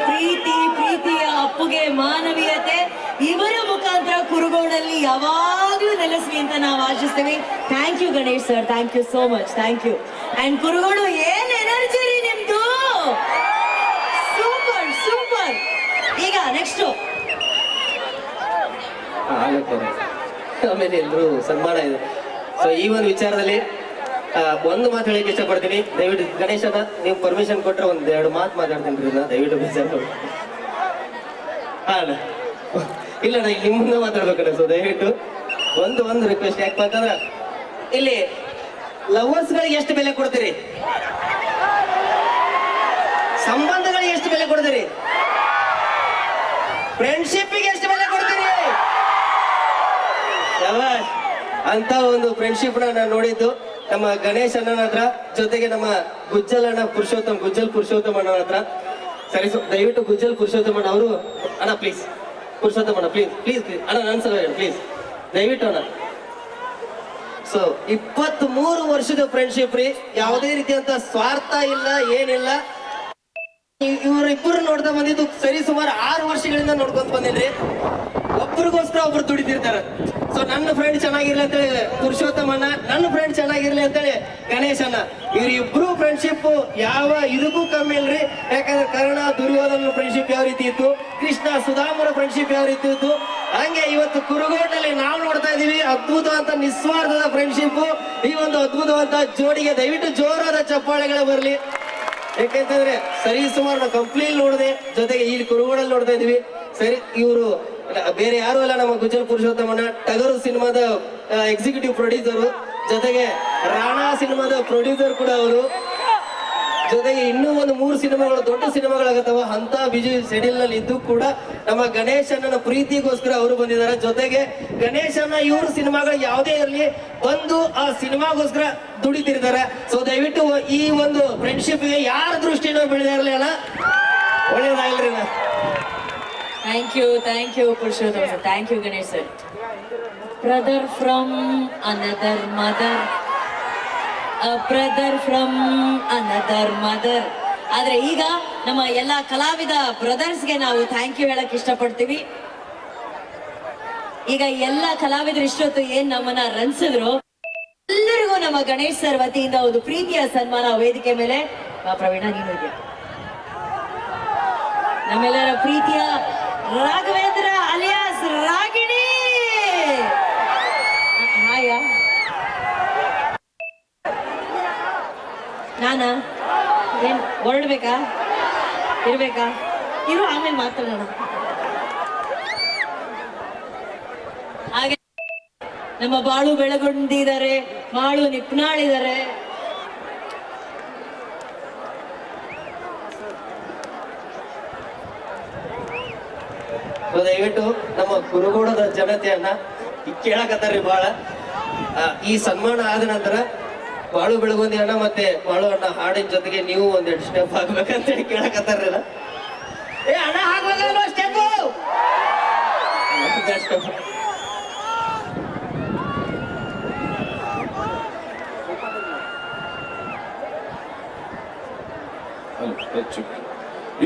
ಪ್ರೀತಿಯ ಅಪ್ಪುಗೆ ಮಾನವೀಯತೆ ಇವರ ಮುಖಾಂತರ ಕುರುಗೋಡಲ್ಲಿ ಯಾವಾಗ್ಲೂ ನೆಲೆಸ್ಲಿ ಅಂತ ನಾವು ಆಶಿಸ್ತೀವಿ. Thank you Ganesh sir, thank you so much, thank you. And Kurugodu ಏನ್ ಎನರ್ಜಿ ರೀ ನಿಮ್ದು, ಸೂಪರ್ ಸೂಪರ್. ಈಗ ನೆಕ್ಸ್ಟ್ ಆಮೇಲೆ ಎಲ್ರು ಸನ್ಮಾನ ಇದೆ. ಸೊ ಈ ಒಂದು ವಿಚಾರದಲ್ಲಿ ಒಂದು ಮಾತು ಹೇಳಕ್ಕೆ ಇಷ್ಟಪಡ್ತೀನಿ. ದಯವಿಟ್ಟು ಗಣೇಶನ ನೀವು ಪರ್ಮಿಷನ್ ಕೊಟ್ರೆ ಒಂದೆರಡು ಮಾತು ಮಾತಾಡ್ತೀನಿ ರೀ. ದಯವಿಟ್ಟು ಬೇಜಾರು ಅಣ್ಣ, ಇಲ್ಲ ನಾ ನಿಮ್ಮ ಮುಂದೆ ಮಾತಾಡ್ಬೇಕಣ್ಣ. ಸೊ ದಯವಿಟ್ಟು ಒಂದು ರಿಕ್ವೆಸ್ಟ್, ಯಾಕಪ್ಪ ಅಂತಂದ್ರೆ ಇಲ್ಲಿ ಲವರ್ಸ್ಗಳಿಗೆ ಎಷ್ಟು ಬೆಲೆ ಕೊಡ್ತೀರಿ, ಸಂಬಂಧಗಳಿಗೆ ಎಷ್ಟು ಬೆಲೆ ಕೊಡ್ತೀರಿ, ಫ್ರೆಂಡ್ಶಿಪ್ಗೆ ಎಷ್ಟು ಬೆಲೆ ಕೊಡ್ತೀರಿ? ಶಭಾಷ್. ಅಂತ ಒಂದು ಫ್ರೆಂಡ್ಶಿಪ್ ನಾನು ನೋಡಿದ್ದು ನಮ್ಮ ಗಣೇಶ್ ಅಣ್ಣನ ಹತ್ರ, ಜೊತೆಗೆ ನಮ್ಮ ಗುಜ್ಜಲ್ ಪುರುಷೋತ್ತಮ ಅಣ್ಣನ ಹತ್ರ. ಸರಿ, ದಯವಿಟ್ಟು ಗುಜ್ಜಲ್ ಪುರುಷೋತ್ತಮ ಅಣ್ಣ ಅವರು, ಅಣ್ಣ ಪ್ಲೀಸ್, ಪುರುಷೋತ್ತಮ ಅಣ್ಣ ಪ್ಲೀಸ್ ಪ್ಲೀಸ್ ಅಣ್ಣ, ನನ್ನ ಸಲ ಪ್ಲೀಸ್ ದಯವಿಟ್ಟು ಅಣ್ಣ. ಸೊ 23 ವರ್ಷದ ಫ್ರೆಂಡ್ಶಿಪ್ ರೀ, ಯಾವುದೇ ರೀತಿಯಂತ ಸ್ವಾರ್ಥ ಇಲ್ಲ, ಏನಿಲ್ಲ. ಇವರಿಬ್ಬರು ನೋಡ್ತಾ ಬಂದಿದ್ದು ಸರಿ ಸುಮಾರು 6 ವರ್ಷಗಳಿಂದ ನೋಡ್ಕೊಂತ ಬಂದಿನ್ರಿ. ಒಬ್ರಿಗೋಸ್ಕರ ಒಬ್ರು ದುಡಿತಿರ್ತಾರೆ. ಸೊ ನನ್ನ ಫ್ರೆಂಡ್ ಚೆನ್ನಾಗಿರ್ಲಿ ಅಂತೇಳಿ ಪುರುಷೋತ್ತಮಣ್ಣ, ನನ್ನ ಫ್ರೆಂಡ್ ಚೆನ್ನಾಗಿರ್ಲಿ ಅಂತೇಳಿ ಗಣೇಶ್ ಅಣ್ಣ. ಇವ್ರಿಬ್ರು ಫ್ರೆಂಡ್ಶಿಪ್ ಯಾವ ಇದಕ್ಕೂ ಕಮ್ಮಿ ಇಲ್ರಿ. ಯಾಕಂದ್ರೆ ಕರ್ಣ ದುರ್ಯೋಧನ ಫ್ರೆಂಡ್ಶಿಪ್ ಯಾವ ರೀತಿ ಇತ್ತು, ಕೃಷ್ಣ ಸುಧಾಮರ ಫ್ರೆಂಡ್ಶಿಪ್ ಯಾವ ರೀತಿ ಇತ್ತು, ಹಂಗೆ ಇವತ್ತು ಕುರುಗೋಡ್ನಲ್ಲಿ ನಾವು ನೋಡ್ತಾ ಇದೀವಿ ಅದ್ಭುತವಾದ ನಿಸ್ವಾರ್ಥದ ಫ್ರೆಂಡ್ಶಿಪ್. ಈ ಒಂದು ಅದ್ಭುತವಾದ ಜೋಡಿಗೆ ದಯವಿಟ್ಟು ಜೋರಾದ ಚಪ್ಪಾಳೆಗಳು ಬರಲಿ. ಯಾಕೆಂತಂದ್ರೆ ಸರಿ ಸುಮಾರು ನಾವು ಕಂಪ್ಲೀಟ್ ನೋಡಿದೆ, ಜೊತೆಗೆ ಇಲ್ಲಿ ಕುರುಗೋಡಲ್ಲಿ ನೋಡ್ತಾ ಇದೀವಿ. ಸರಿ, ಇವರು ಬೇರೆ ಯಾರು ಅಲ್ಲ, ನಮ್ಮ ಗುಜ್ಜಲ್ ಪುರುಷೋತ್ತಮಣ್ಣ, ಟಗರು ಸಿನಿಮಾದ ಎಕ್ಸಿಕ್ಯೂಟಿವ್ ಪ್ರೊಡ್ಯೂಸರು, ಜೊತೆಗೆ ರಾಣಾ ಸಿನಿಮಾದ ಪ್ರೊಡ್ಯೂಸರ್ ಕೂಡ ಅವರು, ಜೊತೆಗೆ ಇನ್ನೂ ಒಂದು 3 ಸಿನಿಮಾಗಳು ದೊಡ್ಡ ಸಿನಿಮಾಗಳಾಗತ್ತವ ಅಂತ ಬಿಜಿ ಶೆಡ್ಯೂಲ್ ನಲ್ಲಿ ಇದ್ದು ಕೂಡ ನಮ್ಮ ಗಣೇಶಣ್ಣನ ಪ್ರೀತಿಗೋಸ್ಕರ ಅವರು ಬಂದಿದ್ದಾರೆ. ಜೊತೆಗೆ ಗಣೇಶಣ್ಣ ಇವ್ರ ಸಿನಿಮಾಗಳು ಯಾವುದೇ ಇರಲಿ ಬಂದು ಆ ಸಿನಿಮಾಗೋಸ್ಕರ ದುಡಿತಿರ್ತಾರೆ. ಸೊ ದಯವಿಟ್ಟು ಈ ಒಂದು ಫ್ರೆಂಡ್ಶಿಪ್ ಗೆ ಯಾರ ದೃಷ್ಟಿನೂ ಬೀಳದೇ ಇರಲಿ ಅಣ್ಣ, ಒಳ್ಳೇದಾಗಲ್ರಿ ಅಣ್ಣ. Thank you Purushottam sir, thank you Ganesh sir. Brother from another mother, brother from another mother. ಆದ್ರೆ ಈಗ ನಮ್ಮ ಎಲ್ಲಾ ಕಲಾವಿದ ಬ್ರದರ್ಸ್ಗೆ ನಾವು ಥ್ಯಾಂಕ್ ಯು ಹೇಳಕ್ ಇಷ್ಟಪಡ್ತೀವಿ. ಈಗ ಎಲ್ಲ ಕಲಾವಿದರು ಇಷ್ಟೊತ್ತು ಏನ್ ನಮ್ಮನ್ನ ರಂಜಿಸಿದ್ರು, ಎಲ್ಲರಿಗೂ ನಮ್ಮ ಗಣೇಶ್ ಸರ್ ವತಿಯಿಂದ ಒಂದು ಪ್ರೀತಿಯ ಸನ್ಮಾನ ವೇದಿಕೆ ಮೇಲೆ. ಪ್ರವೀಣ ನೀನು ಇದೆಯಾ? ನಮ್ಮೆಲ್ಲರ ಪ್ರೀತಿಯ ರಾಘವೇಂದ್ರ ಅಲಿಯಾಸ್ ರಾಗಿಣಿ. ಹಾಯ, ನಾನಾ ಏನ್ ಹೊರಡ್ಬೇಕಾ, ಇರ್ಬೇಕಾ? ಇರು, ಆಮೇಲೆ ಮಾತಾಡೋಣ. ಹಾಗೆ ನಮ್ಮ ಬಾಳು ಬೆಳಗೊಂಡಿದ್ದಾರೆ, ಮಾಳು ನಿಪ್ನಾಳಿದ್ದಾರೆ. ದಯವಿಟ್ಟು ನಮ್ಮ ಕುರುಗೋಡದ ಜನತೆಯನ್ನ ಕೇಳಕತ್ತಾರ್ರಿ ಬಹಳ. ಈ ಸನ್ಮಾನ ಆದ ನಂತರ ಬಾಳು ಬೆಳಗೊಂದಿ ಅಣ್ಣ ಮತ್ತೆ ಬಾಳು ಅಣ್ಣ ಹಾಡಿನ ಜೊತೆಗೆ ನೀವು ಒಂದೆರಡು ಸ್ಟೆಪ್ ಹಾಕ್ಬೇಕಂತೇಳಿ ಕೇಳಕತ್ತಾರಲ್ಲ. ಏ ಅಣ್ಣ ಹಾಕ್ಬೇಕಲ್ವ ಸ್ಟೆಪ್?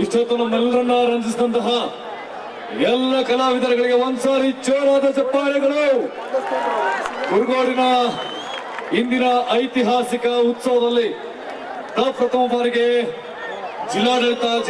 ಇಷ್ಟೊತ್ತು ನಮ್ಮೆಲ್ಲರನ್ನ ರಂಜಿಸಿದಂತಹ ಎಲ್ಲ ಕಲಾವಿದರುಗಳಿಗೆ ಒಂದ್ಸಾರಿ ಜೋರಾದ ಚಪ್ಪಾಳೆಗಳು. ಕುರುಗೋಡಿನ ಇಂದಿನ ಐತಿಹಾಸಿಕ ಉತ್ಸವದಲ್ಲಿ ಪ್ರಥಮ ಬಾರಿಗೆ ಜಿಲ್ಲಾಡಳಿತ